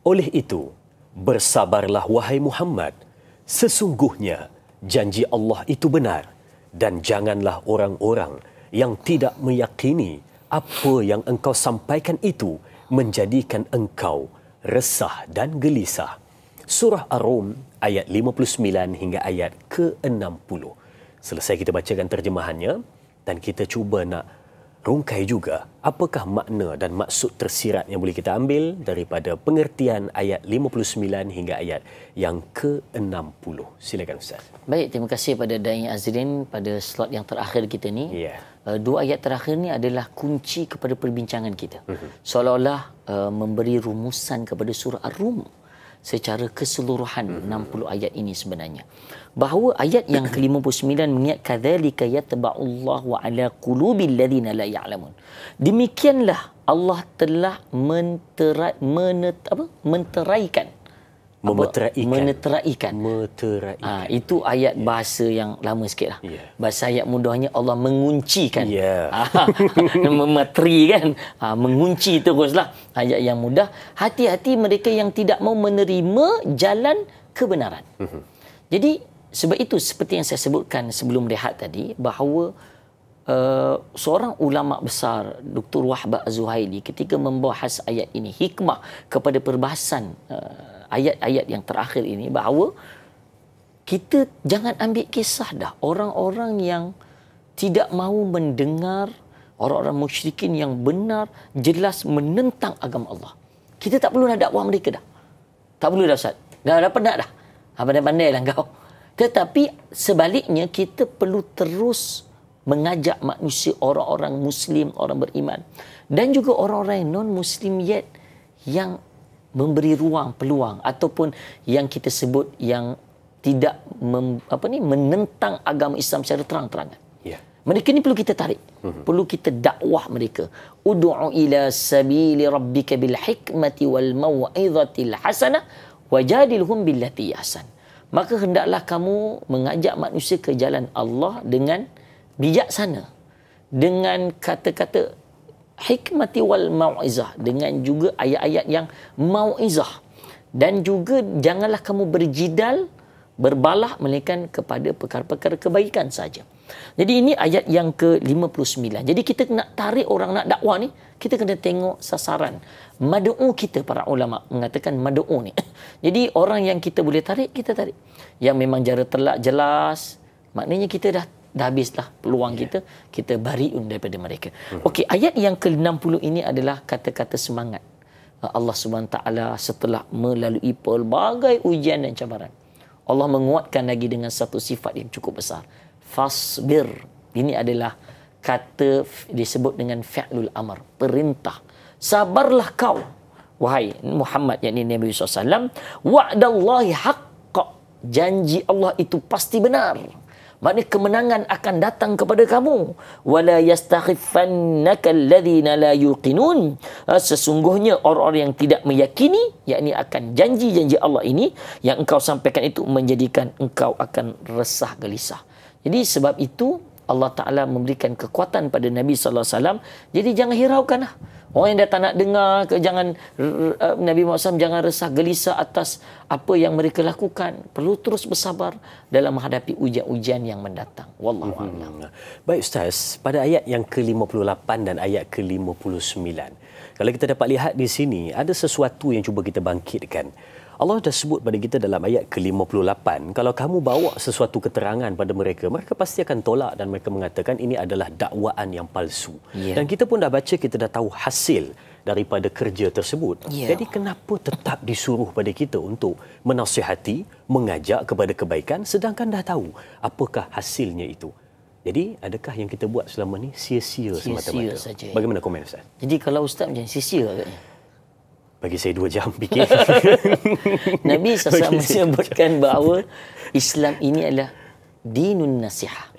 oleh itu, bersabarlah wahai Muhammad, sesungguhnya janji Allah itu benar, dan janganlah orang-orang yang tidak meyakini apa yang engkau sampaikan itu menjadikan engkau resah dan gelisah. Surah Ar-Rum ayat 59 hingga ayat ke-60. Selesai kita bacakan terjemahannya dan kita cuba nak rungkai juga apakah makna dan maksud tersirat yang boleh kita ambil daripada pengertian ayat 59 hingga ayat yang ke-60. Silakan Ustaz. Baik, terima kasih pada Dai Azrin pada slot yang terakhir kita ni. Yeah. Dua ayat terakhir ni adalah kunci kepada perbincangan kita. Seolah-olah memberi rumusan kepada surah Ar-Rum secara keseluruhan 60 ayat ini sebenarnya. Bahawa ayat yang ke-59 mengingat kadzalika yatba'ullahu ala qulubil ladzina la ya'lamun. Demikianlah Allah telah meneteraikan. Itu ayat bahasa yang lama sikit lah. Yeah. Bahasa ayat mudahnya Allah menguncikan. Yeah. Memeteri kan. Mengunci teruslah. Ayat yang mudah. Hati-hati mereka yang tidak mau menerima jalan kebenaran. Jadi sebab itu seperti yang saya sebutkan sebelum rehat tadi, bahawa seorang ulama besar Dr. Wahbah Az-Zuhaili ketika membahas ayat ini, hikmah kepada perbahasan ayat-ayat yang terakhir ini, bahawa kita jangan ambil kisah dah orang-orang yang tidak mahu mendengar, orang-orang musyrikin yang benar jelas menentang agama Allah. Kita tak perlu nak dakwah mereka dah. Tak perlu dah Ustaz. Dah penat dah. Pandai-pandai lah kau. Tetapi sebaliknya kita perlu terus mengajak manusia, orang-orang Muslim, orang beriman dan juga orang-orang yang non-Muslim yet yang memberi ruang, peluang ataupun yang kita sebut yang tidak menentang agama Islam secara terang-terangan. Yeah. Mereka ni perlu kita tarik. Perlu kita dakwah mereka. Ud'u ila sabili rabbika bil hikmati wal mau'izatil hasanah wajadilhum billati ahsan. Maka hendaklah kamu mengajak manusia ke jalan Allah dengan bijaksana, dengan kata-kata hikmati wal mau'izah, dengan juga ayat-ayat yang mau'izah, dan juga janganlah kamu berjidal, berbalah melainkan kepada perkara-perkara kebaikan saja. Jadi ini ayat yang ke-59. Jadi kita nak tarik orang nak dakwah ni, kita kena tengok sasaran. Mad'u kita, para ulama mengatakan mad'u ni. Jadi orang yang kita boleh tarik, kita tarik. Yang memang jara telak jelas, maknanya kita dah habislah peluang kita bariun daripada mereka. Okey, ayat yang ke-60 ini adalah kata-kata semangat. Allah SWT setelah melalui pelbagai ujian dan cabaran, Allah menguatkan lagi dengan satu sifat yang cukup besar. Fasbir. Ini adalah kata disebut dengan fi'lul amr, perintah. Sabarlah kau, wahai Muhammad, yakni Nabi SAW. Wa'dallahi haqqa. Janji Allah itu pasti benar. Maknanya kemenangan akan datang kepada kamu. Wala yastakhifannaka alladhina la yuqinun. Sesungguhnya orang-orang yang tidak meyakini, yakni akan janji-janji Allah ini yang engkau sampaikan itu menjadikan engkau akan resah gelisah. Jadi sebab itu Allah Ta'ala memberikan kekuatan pada Nabi SAW. Jadi jangan hiraukanlah. Orang yang dah tak nak dengar, jangan Nabi Muhammad SAW jangan resah gelisah atas apa yang mereka lakukan. Perlu terus bersabar dalam menghadapi ujian-ujian yang mendatang. Wallahu a'lam. Baik Ustaz, pada ayat yang ke-58 dan ayat ke-59, kalau kita dapat lihat di sini, ada sesuatu yang cuba kita bangkitkan. Allah dah sebut pada kita dalam ayat ke-58, kalau kamu bawa sesuatu keterangan pada mereka, mereka pasti akan tolak dan mereka mengatakan ini adalah dakwaan yang palsu. Dan kita pun dah baca, kita dah tahu hasil daripada kerja tersebut. Jadi kenapa tetap disuruh pada kita untuk menasihati, mengajak kepada kebaikan sedangkan dah tahu apakah hasilnya itu? Jadi adakah yang kita buat selama ni sia-sia semata-mata? Bagaimana komen Ustaz? Jadi kalau Ustaz macam sia-sia agaknya. Bagi saya 2 jam fikir. Nabi SAW menyebutkan bahawa Islam ini adalah dinun nasihat.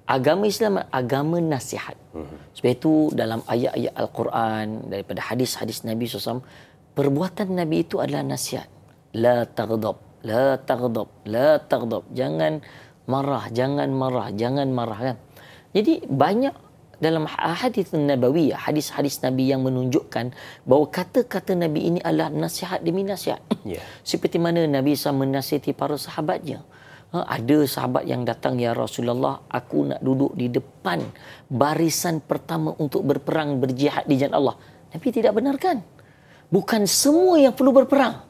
Agama Islam agama nasihat. Sebab itu dalam ayat-ayat Al-Quran, daripada hadis-hadis Nabi SAW, perbuatan Nabi itu adalah nasihat. La taghdab, la taghdab, la taghdab. Jangan marah, jangan marah, jangan marah, kan. Jadi banyak dalam hadis Nabawiyah, hadis-hadis Nabi yang menunjukkan bahawa kata-kata Nabi ini adalah nasihat demi nasihat. Seperti mana Nabi SAW menasihati para sahabatnya. Ada sahabat yang datang, ya Rasulullah, aku nak duduk di depan barisan pertama untuk berperang, berjihad di jalan Allah. Nabi tidak benarkan. Bukan semua yang perlu berperang.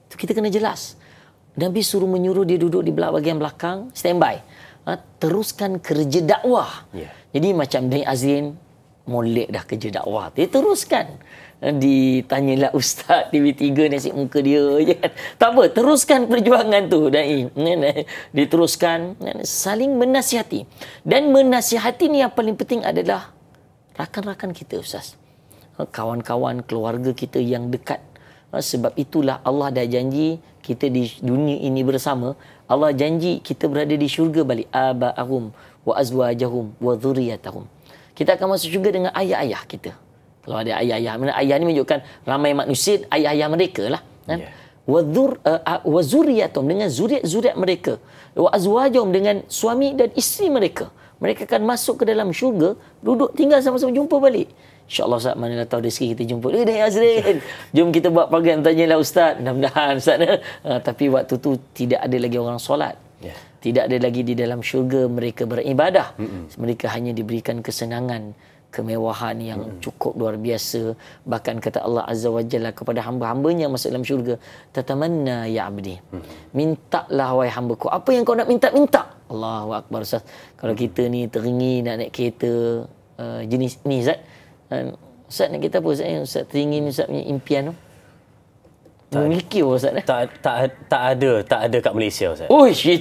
Itu kita kena jelas. Nabi suruh menyuruh dia duduk di bahagian belakang, standby. Teruskan kerja dakwah. Jadi macam Dai Azrin, molek dah kerja dakwah. Dia teruskan. Ditanyalah Ustaz TV3 nasi muka dia je kan. Tak apa, teruskan perjuangan tu Dai. Diteruskan, saling menasihati. Dan menasihati ni yang paling penting adalah rakan-rakan kita Ustaz. Kawan-kawan, keluarga kita yang dekat. Sebab itulah Allah dah janji kita di dunia ini bersama. Allah janji kita berada di syurga balik. Aba'ahum wa azwajahum wa dhurriyyatahum. Kita akan masuk syurga dengan ayah-ayah kita. Kalau ada ayah-ayah, mana ayah ni menunjukkan ramai manusia, ayah-ayah mereka lah. Kan? Wa zurriyatahum, dengan zuriat-zuriat mereka. Wa azwajahum, dengan suami dan isteri mereka. Mereka akan masuk ke dalam syurga, duduk tinggal sama-sama, jumpa balik. InsyaAllah Ustaz, mana tahu rezeki kita jumpa. Dai Azrin, jom kita buat program tanyalah Ustaz. Mudah-mudahan Ustaz. Tapi waktu tu tidak ada lagi orang solat. Tidak ada lagi di dalam syurga mereka beribadah. Mereka hanya diberikan kesenangan, kemewahan yang cukup luar biasa. Bahkan kata Allah Azza wa Jalla kepada hamba-hambanya yang masuk dalam syurga, tatamanna ya abdi. Mintalah wahai hambaku. Apa yang kau nak minta? Allahu Akbar Ustaz. Kalau kita ni teringin nak naik kereta jenis ni Ustaz. Ustaz nak kita apa Ustaz? Ustaz teringin Ustaz punya impian tu. Memiliki Ustaz. Tak ada kat Malaysia Ustaz.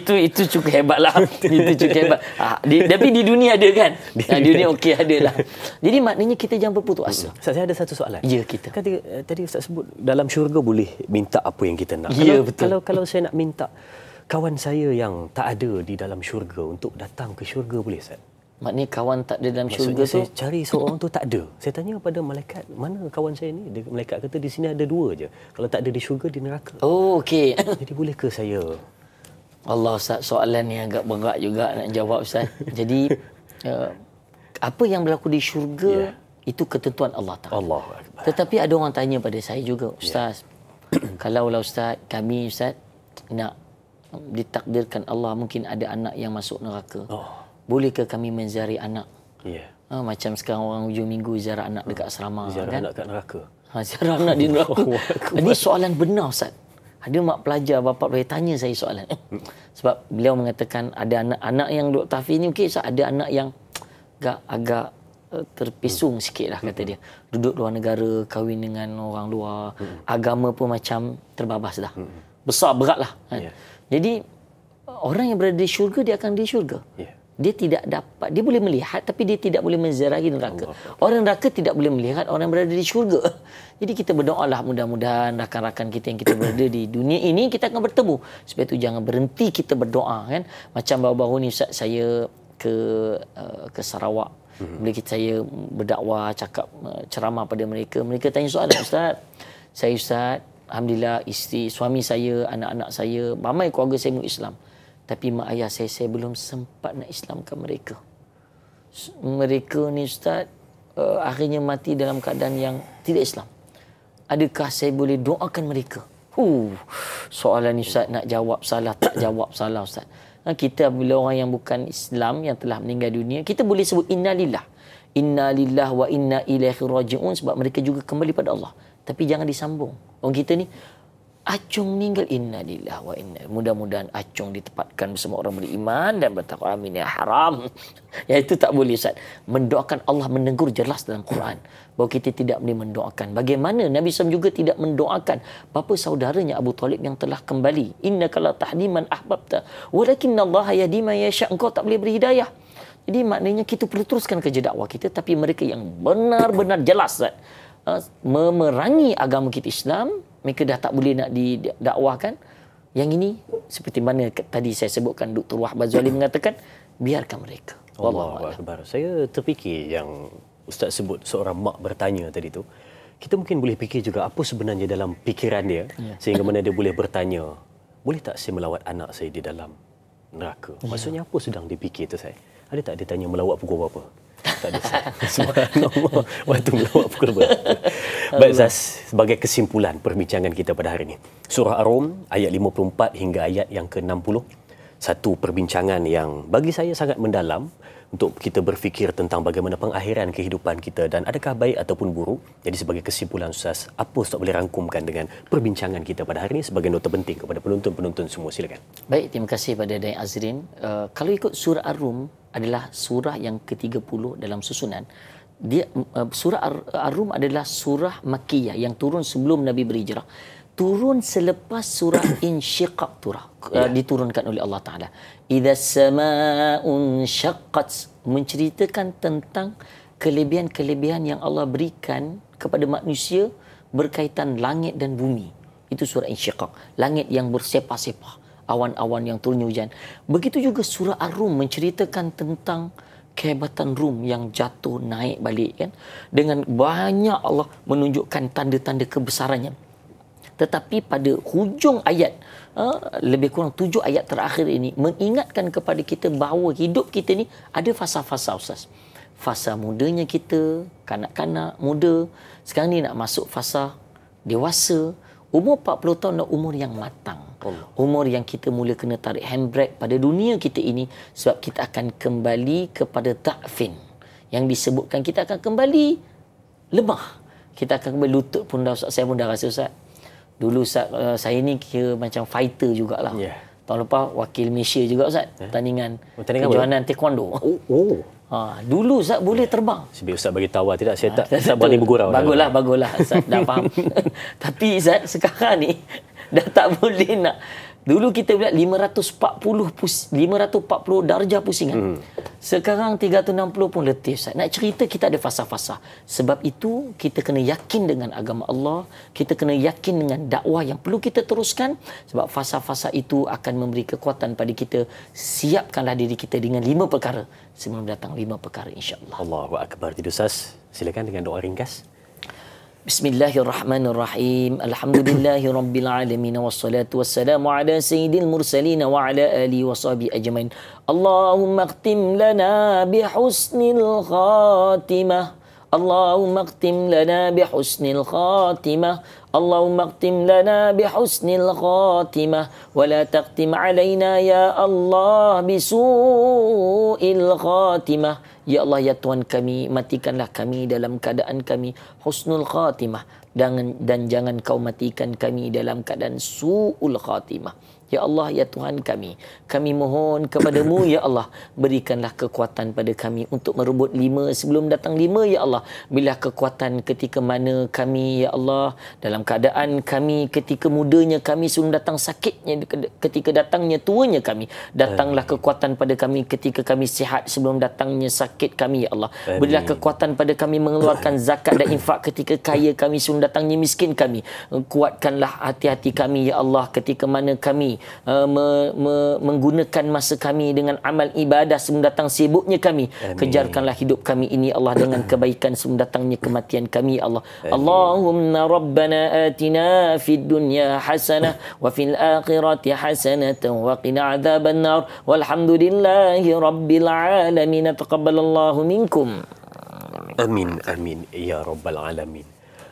Itu cukup hebatlah. Itu cukup hebat. Tapi di dunia ada kan? Di dunia okey ada lah. Jadi maknanya kita jangan berputus asa. Ustaz, saya ada satu soalan. Ya, kita. Kan tadi Ustaz sebut dalam syurga boleh minta apa yang kita nak. Ya, betul. Kalau saya nak minta kawan saya yang tak ada di dalam syurga untuk datang ke syurga, boleh Ustaz? Maknanya kawan tak ada dalam syurga tu. Saya cari seorang tu tak ada. Saya tanya pada malaikat, mana kawan saya ni? Malaikat kata di sini ada 2 je. Kalau tak ada di syurga, di neraka. Oh, okey. Jadi boleh ke saya? Allah Ustaz, soalan ni agak berat juga nak jawab Ustaz. Jadi apa yang berlaku di syurga itu ketentuan Allah Ta'ala. Allahu Akbar. Tetapi ada orang tanya pada saya juga, Ustaz, kalaulah Ustaz, kami Ustaz nak ditakdirkan Allah mungkin ada anak yang masuk neraka. Bolehkah kami menziarahi anak? Macam sekarang orang hujung minggu ziarah anak dekat asrama. Ziarah anak kat neraka. Ziarah anak di neraka. Ini soalan benar Ustaz. Ada mak pelajar, bapa boleh tanya saya soalan. Sebab beliau mengatakan ada anak-anak yang duk tahfiz ni mungkin ada anak yang agak terpisung sikit lah kata dia. Duduk luar negara, kahwin dengan orang luar. Agama pun macam terbabas dah. Besar, berat lah. Jadi orang yang berada di syurga, dia akan di syurga. Dia tidak dapat, dia boleh melihat tapi dia tidak boleh menziarahi neraka. Orang neraka tidak boleh melihat orang berada di syurga. Jadi kita berdoalah mudah-mudahan rakan-rakan kita yang kita berada di dunia ini kita akan bertemu. Sebab itu jangan berhenti kita berdoa kan. Macam baru-baru ni Ustaz, saya ke Sarawak. Bila saya berdakwah, cakap ceramah pada mereka, mereka tanya soalan, Ustaz, saya Ustaz, alhamdulillah isteri, suami saya, anak-anak saya, ramai keluarga saya Islam. Tapi mak ayah saya belum sempat nak Islamkan mereka. mereka ni Ustaz akhirnya mati dalam keadaan yang tidak Islam. Adakah saya boleh doakan mereka? Soalan ni Ustaz nak jawab salah, tak jawab salah Ustaz. Kita bila orang yang bukan Islam yang telah meninggal dunia, kita boleh sebut innalillah. Innalillah wa inna ilaihi raji'un, sebab mereka juga kembali pada Allah. Tapi jangan disambung. Orang kita ni Acung meninggal, innalillah wa inna. Mudah-mudahan Acung ditempatkan bersama orang beriman dan bertakwa, amin ya haram. Ya, itu tak boleh Ustaz. Mendoakan, Allah menegur jelas dalam Quran bahawa kita tidak boleh mendoakan. Bagaimana Nabi SAW juga tidak mendoakan bapa saudaranya Abu Talib yang telah kembali. Innaka la tahdi man ahbabta walakinnallaha yahdi man yasha. Engkau tak boleh beri hidayah. Jadi maknanya kita perlu teruskan kerja dakwah kita, tapi mereka yang benar-benar jelas Ustaz, memerangi agama kita Islam, mereka dah tak boleh nak didakwahkan. Yang ini seperti mana tadi saya sebutkan, Dr. Wahab Ghazali mengatakan, biarkan mereka. Allahu Akbar. Saya terfikir yang Ustaz sebut seorang mak bertanya tadi tu. Kita mungkin boleh fikir juga apa sebenarnya dalam fikiran dia, sehingga mana dia boleh bertanya, boleh tak saya melawat anak saya di dalam neraka? Maksudnya apa sedang dipikir tu saya? Ada tak dia tanya melawat pukul berapa? Tak ada. Subhanallah. Waktu melawat pukul berapa? Baik Zaz, sebagai kesimpulan perbincangan kita pada hari ini, Surah Ar-Rum ayat 54 hingga ayat yang ke-60. Satu perbincangan yang bagi saya sangat mendalam untuk kita berfikir tentang bagaimana pengakhiran kehidupan kita dan adakah baik ataupun buruk. Jadi sebagai kesimpulan Ustaz, apa Ustaz boleh rangkumkan dengan perbincangan kita pada hari ini sebagai nota penting kepada penonton-penonton semua? Silakan. Baik, terima kasih pada Dai Azrin. Kalau ikut surah Ar-Rum adalah surah yang ke-30 dalam susunan. Dia surah Ar-Rum adalah surah Makkiyah yang turun sebelum Nabi berhijrah. Turun selepas surah Insyiqaq diturunkan oleh Allah Ta'ala. Idza samaa'un syaqqat, menceritakan tentang kelebihan-kelebihan yang Allah berikan kepada manusia berkaitan langit dan bumi. Itu surah Insyiqaq. Langit yang bersepah-sepah, awan-awan yang turun hujan. Begitu juga surah Ar-Rum menceritakan tentang kehebatan Rum yang jatuh naik balik kan. Dengan banyak Allah menunjukkan tanda-tanda kebesarannya. Tetapi pada hujung ayat, lebih kurang 7 ayat terakhir ini mengingatkan kepada kita bahawa hidup kita ni ada fasa-fasa Ustaz. Fasa mudanya kita, kanak-kanak muda, sekarang ni nak masuk fasa dewasa. Umur 40 tahun adalah umur yang matang. Umur yang kita mula kena tarik handbrake pada dunia kita ini, sebab kita akan kembali kepada ta'fin. Yang disebutkan kita akan kembali lemah. Kita akan kembali lutut pun dah Ustaz. Saya pun dah rasa Ustaz. Dulu Ustaz, saya ni kira macam fighter jugalah. Tahun lepas wakil Malaysia juga Ustaz. Tandingan kejohanan taekwondo. Dulu Ustaz boleh terbang. Sebab Ustaz bagi tahu tidak, saya tak berani bergurau. Baguslah Ustaz, dah faham. Tapi Ustaz sekarang ni dah tak boleh nak. Dulu kita bilang 540 darjah pusingan. Sekarang 360 pun letih Ustaz. Nak cerita kita ada fasa-fasa. Sebab itu kita kena yakin dengan agama Allah. Kita kena yakin dengan dakwah yang perlu kita teruskan. Sebab fasa-fasa itu akan memberi kekuatan pada kita. Siapkanlah diri kita dengan 5 perkara sebelum datang 5 perkara, insya-Allah. Allahu Akbar. Jadi Ustaz, silakan dengan doa ringkas. Bismillahirrahmanirrahim. Alhamdulillahirabbil alamin wassalatu wassalamu ala sayyidil mursalin wa ala alihi washabihi ajmain. Allahumma khtim lana bihusnil khatimah. Allahumma khtim lana bihusnil khatimah. Allahumma khtim lana bihusnil khatimah wa la taqtim alaina ya Allah bisu'il khatimah. Ya Allah, ya Tuhan kami, matikanlah kami dalam keadaan kami husnul khatimah, dan jangan kau matikan kami dalam keadaan su'ul khatimah. Ya Allah, ya Tuhan kami mohon kepadamu, ya Allah, berikanlah kekuatan pada kami untuk merebut 5 sebelum datang 5, ya Allah. Bila kekuatan ketika mana kami, ya Allah, dalam keadaan kami ketika mudanya kami sebelum datang sakitnya, ketika datangnya tuanya kami. Datanglah kekuatan pada kami ketika kami sihat sebelum datangnya sakit kami, ya Allah. Berilah kekuatan pada kami mengeluarkan zakat dan infak ketika kaya kami sebelum datangnya miskin kami. Kuatkanlah hati-hati kami, ya Allah, ketika mana kami kami, menggunakan masa kami dengan amal ibadah sebelum datang sibuknya kami. Amin. Kejarkanlah hidup kami ini Allah dengan kebaikan sebelum datangnya kematian kami Allah. Amin. Allahumma rabbana atina fid dunya hasanah wa fil akhirati hasanatan wa qina adzaban nar. Walhamdulillahi rabbil alamin. Taqabbalallahu minkum. Amin, amin, ya Rabbal Alamin.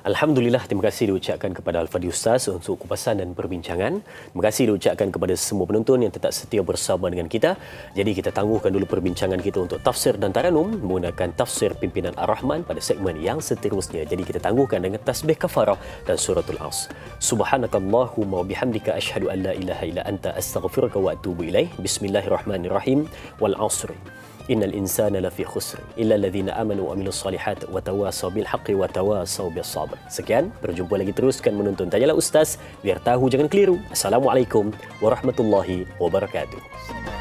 Alhamdulillah, terima kasih diucapkan kepada Al-Fadhil Ustaz untuk kupasan dan perbincangan. Terima kasih diucapkan kepada semua penonton yang tetap setia bersama dengan kita. Jadi kita tangguhkan dulu perbincangan kita untuk tafsir dan taranum menggunakan tafsir pimpinan Ar-Rahman pada segmen yang seterusnya. Jadi kita tangguhkan dengan tasbih kafarah dan suratul As. Subhanakallahumma wa bihamdika asyhadu an la ilaha illa anta astaghfiruka wa atubu ilaih. Bismillahirrahmanirrahim. Wal 'asri. Innal insana lafi khusr illa alladhina amanu wa amilus solihat wa tawasaw bil haqqi wa tawasaw bis sabr. Sekian, berjumpa lagi teruskan menonton Tanyalah Ustaz biar tahu jangan keliru. Assalamualaikum warahmatullahi wabarakatuh.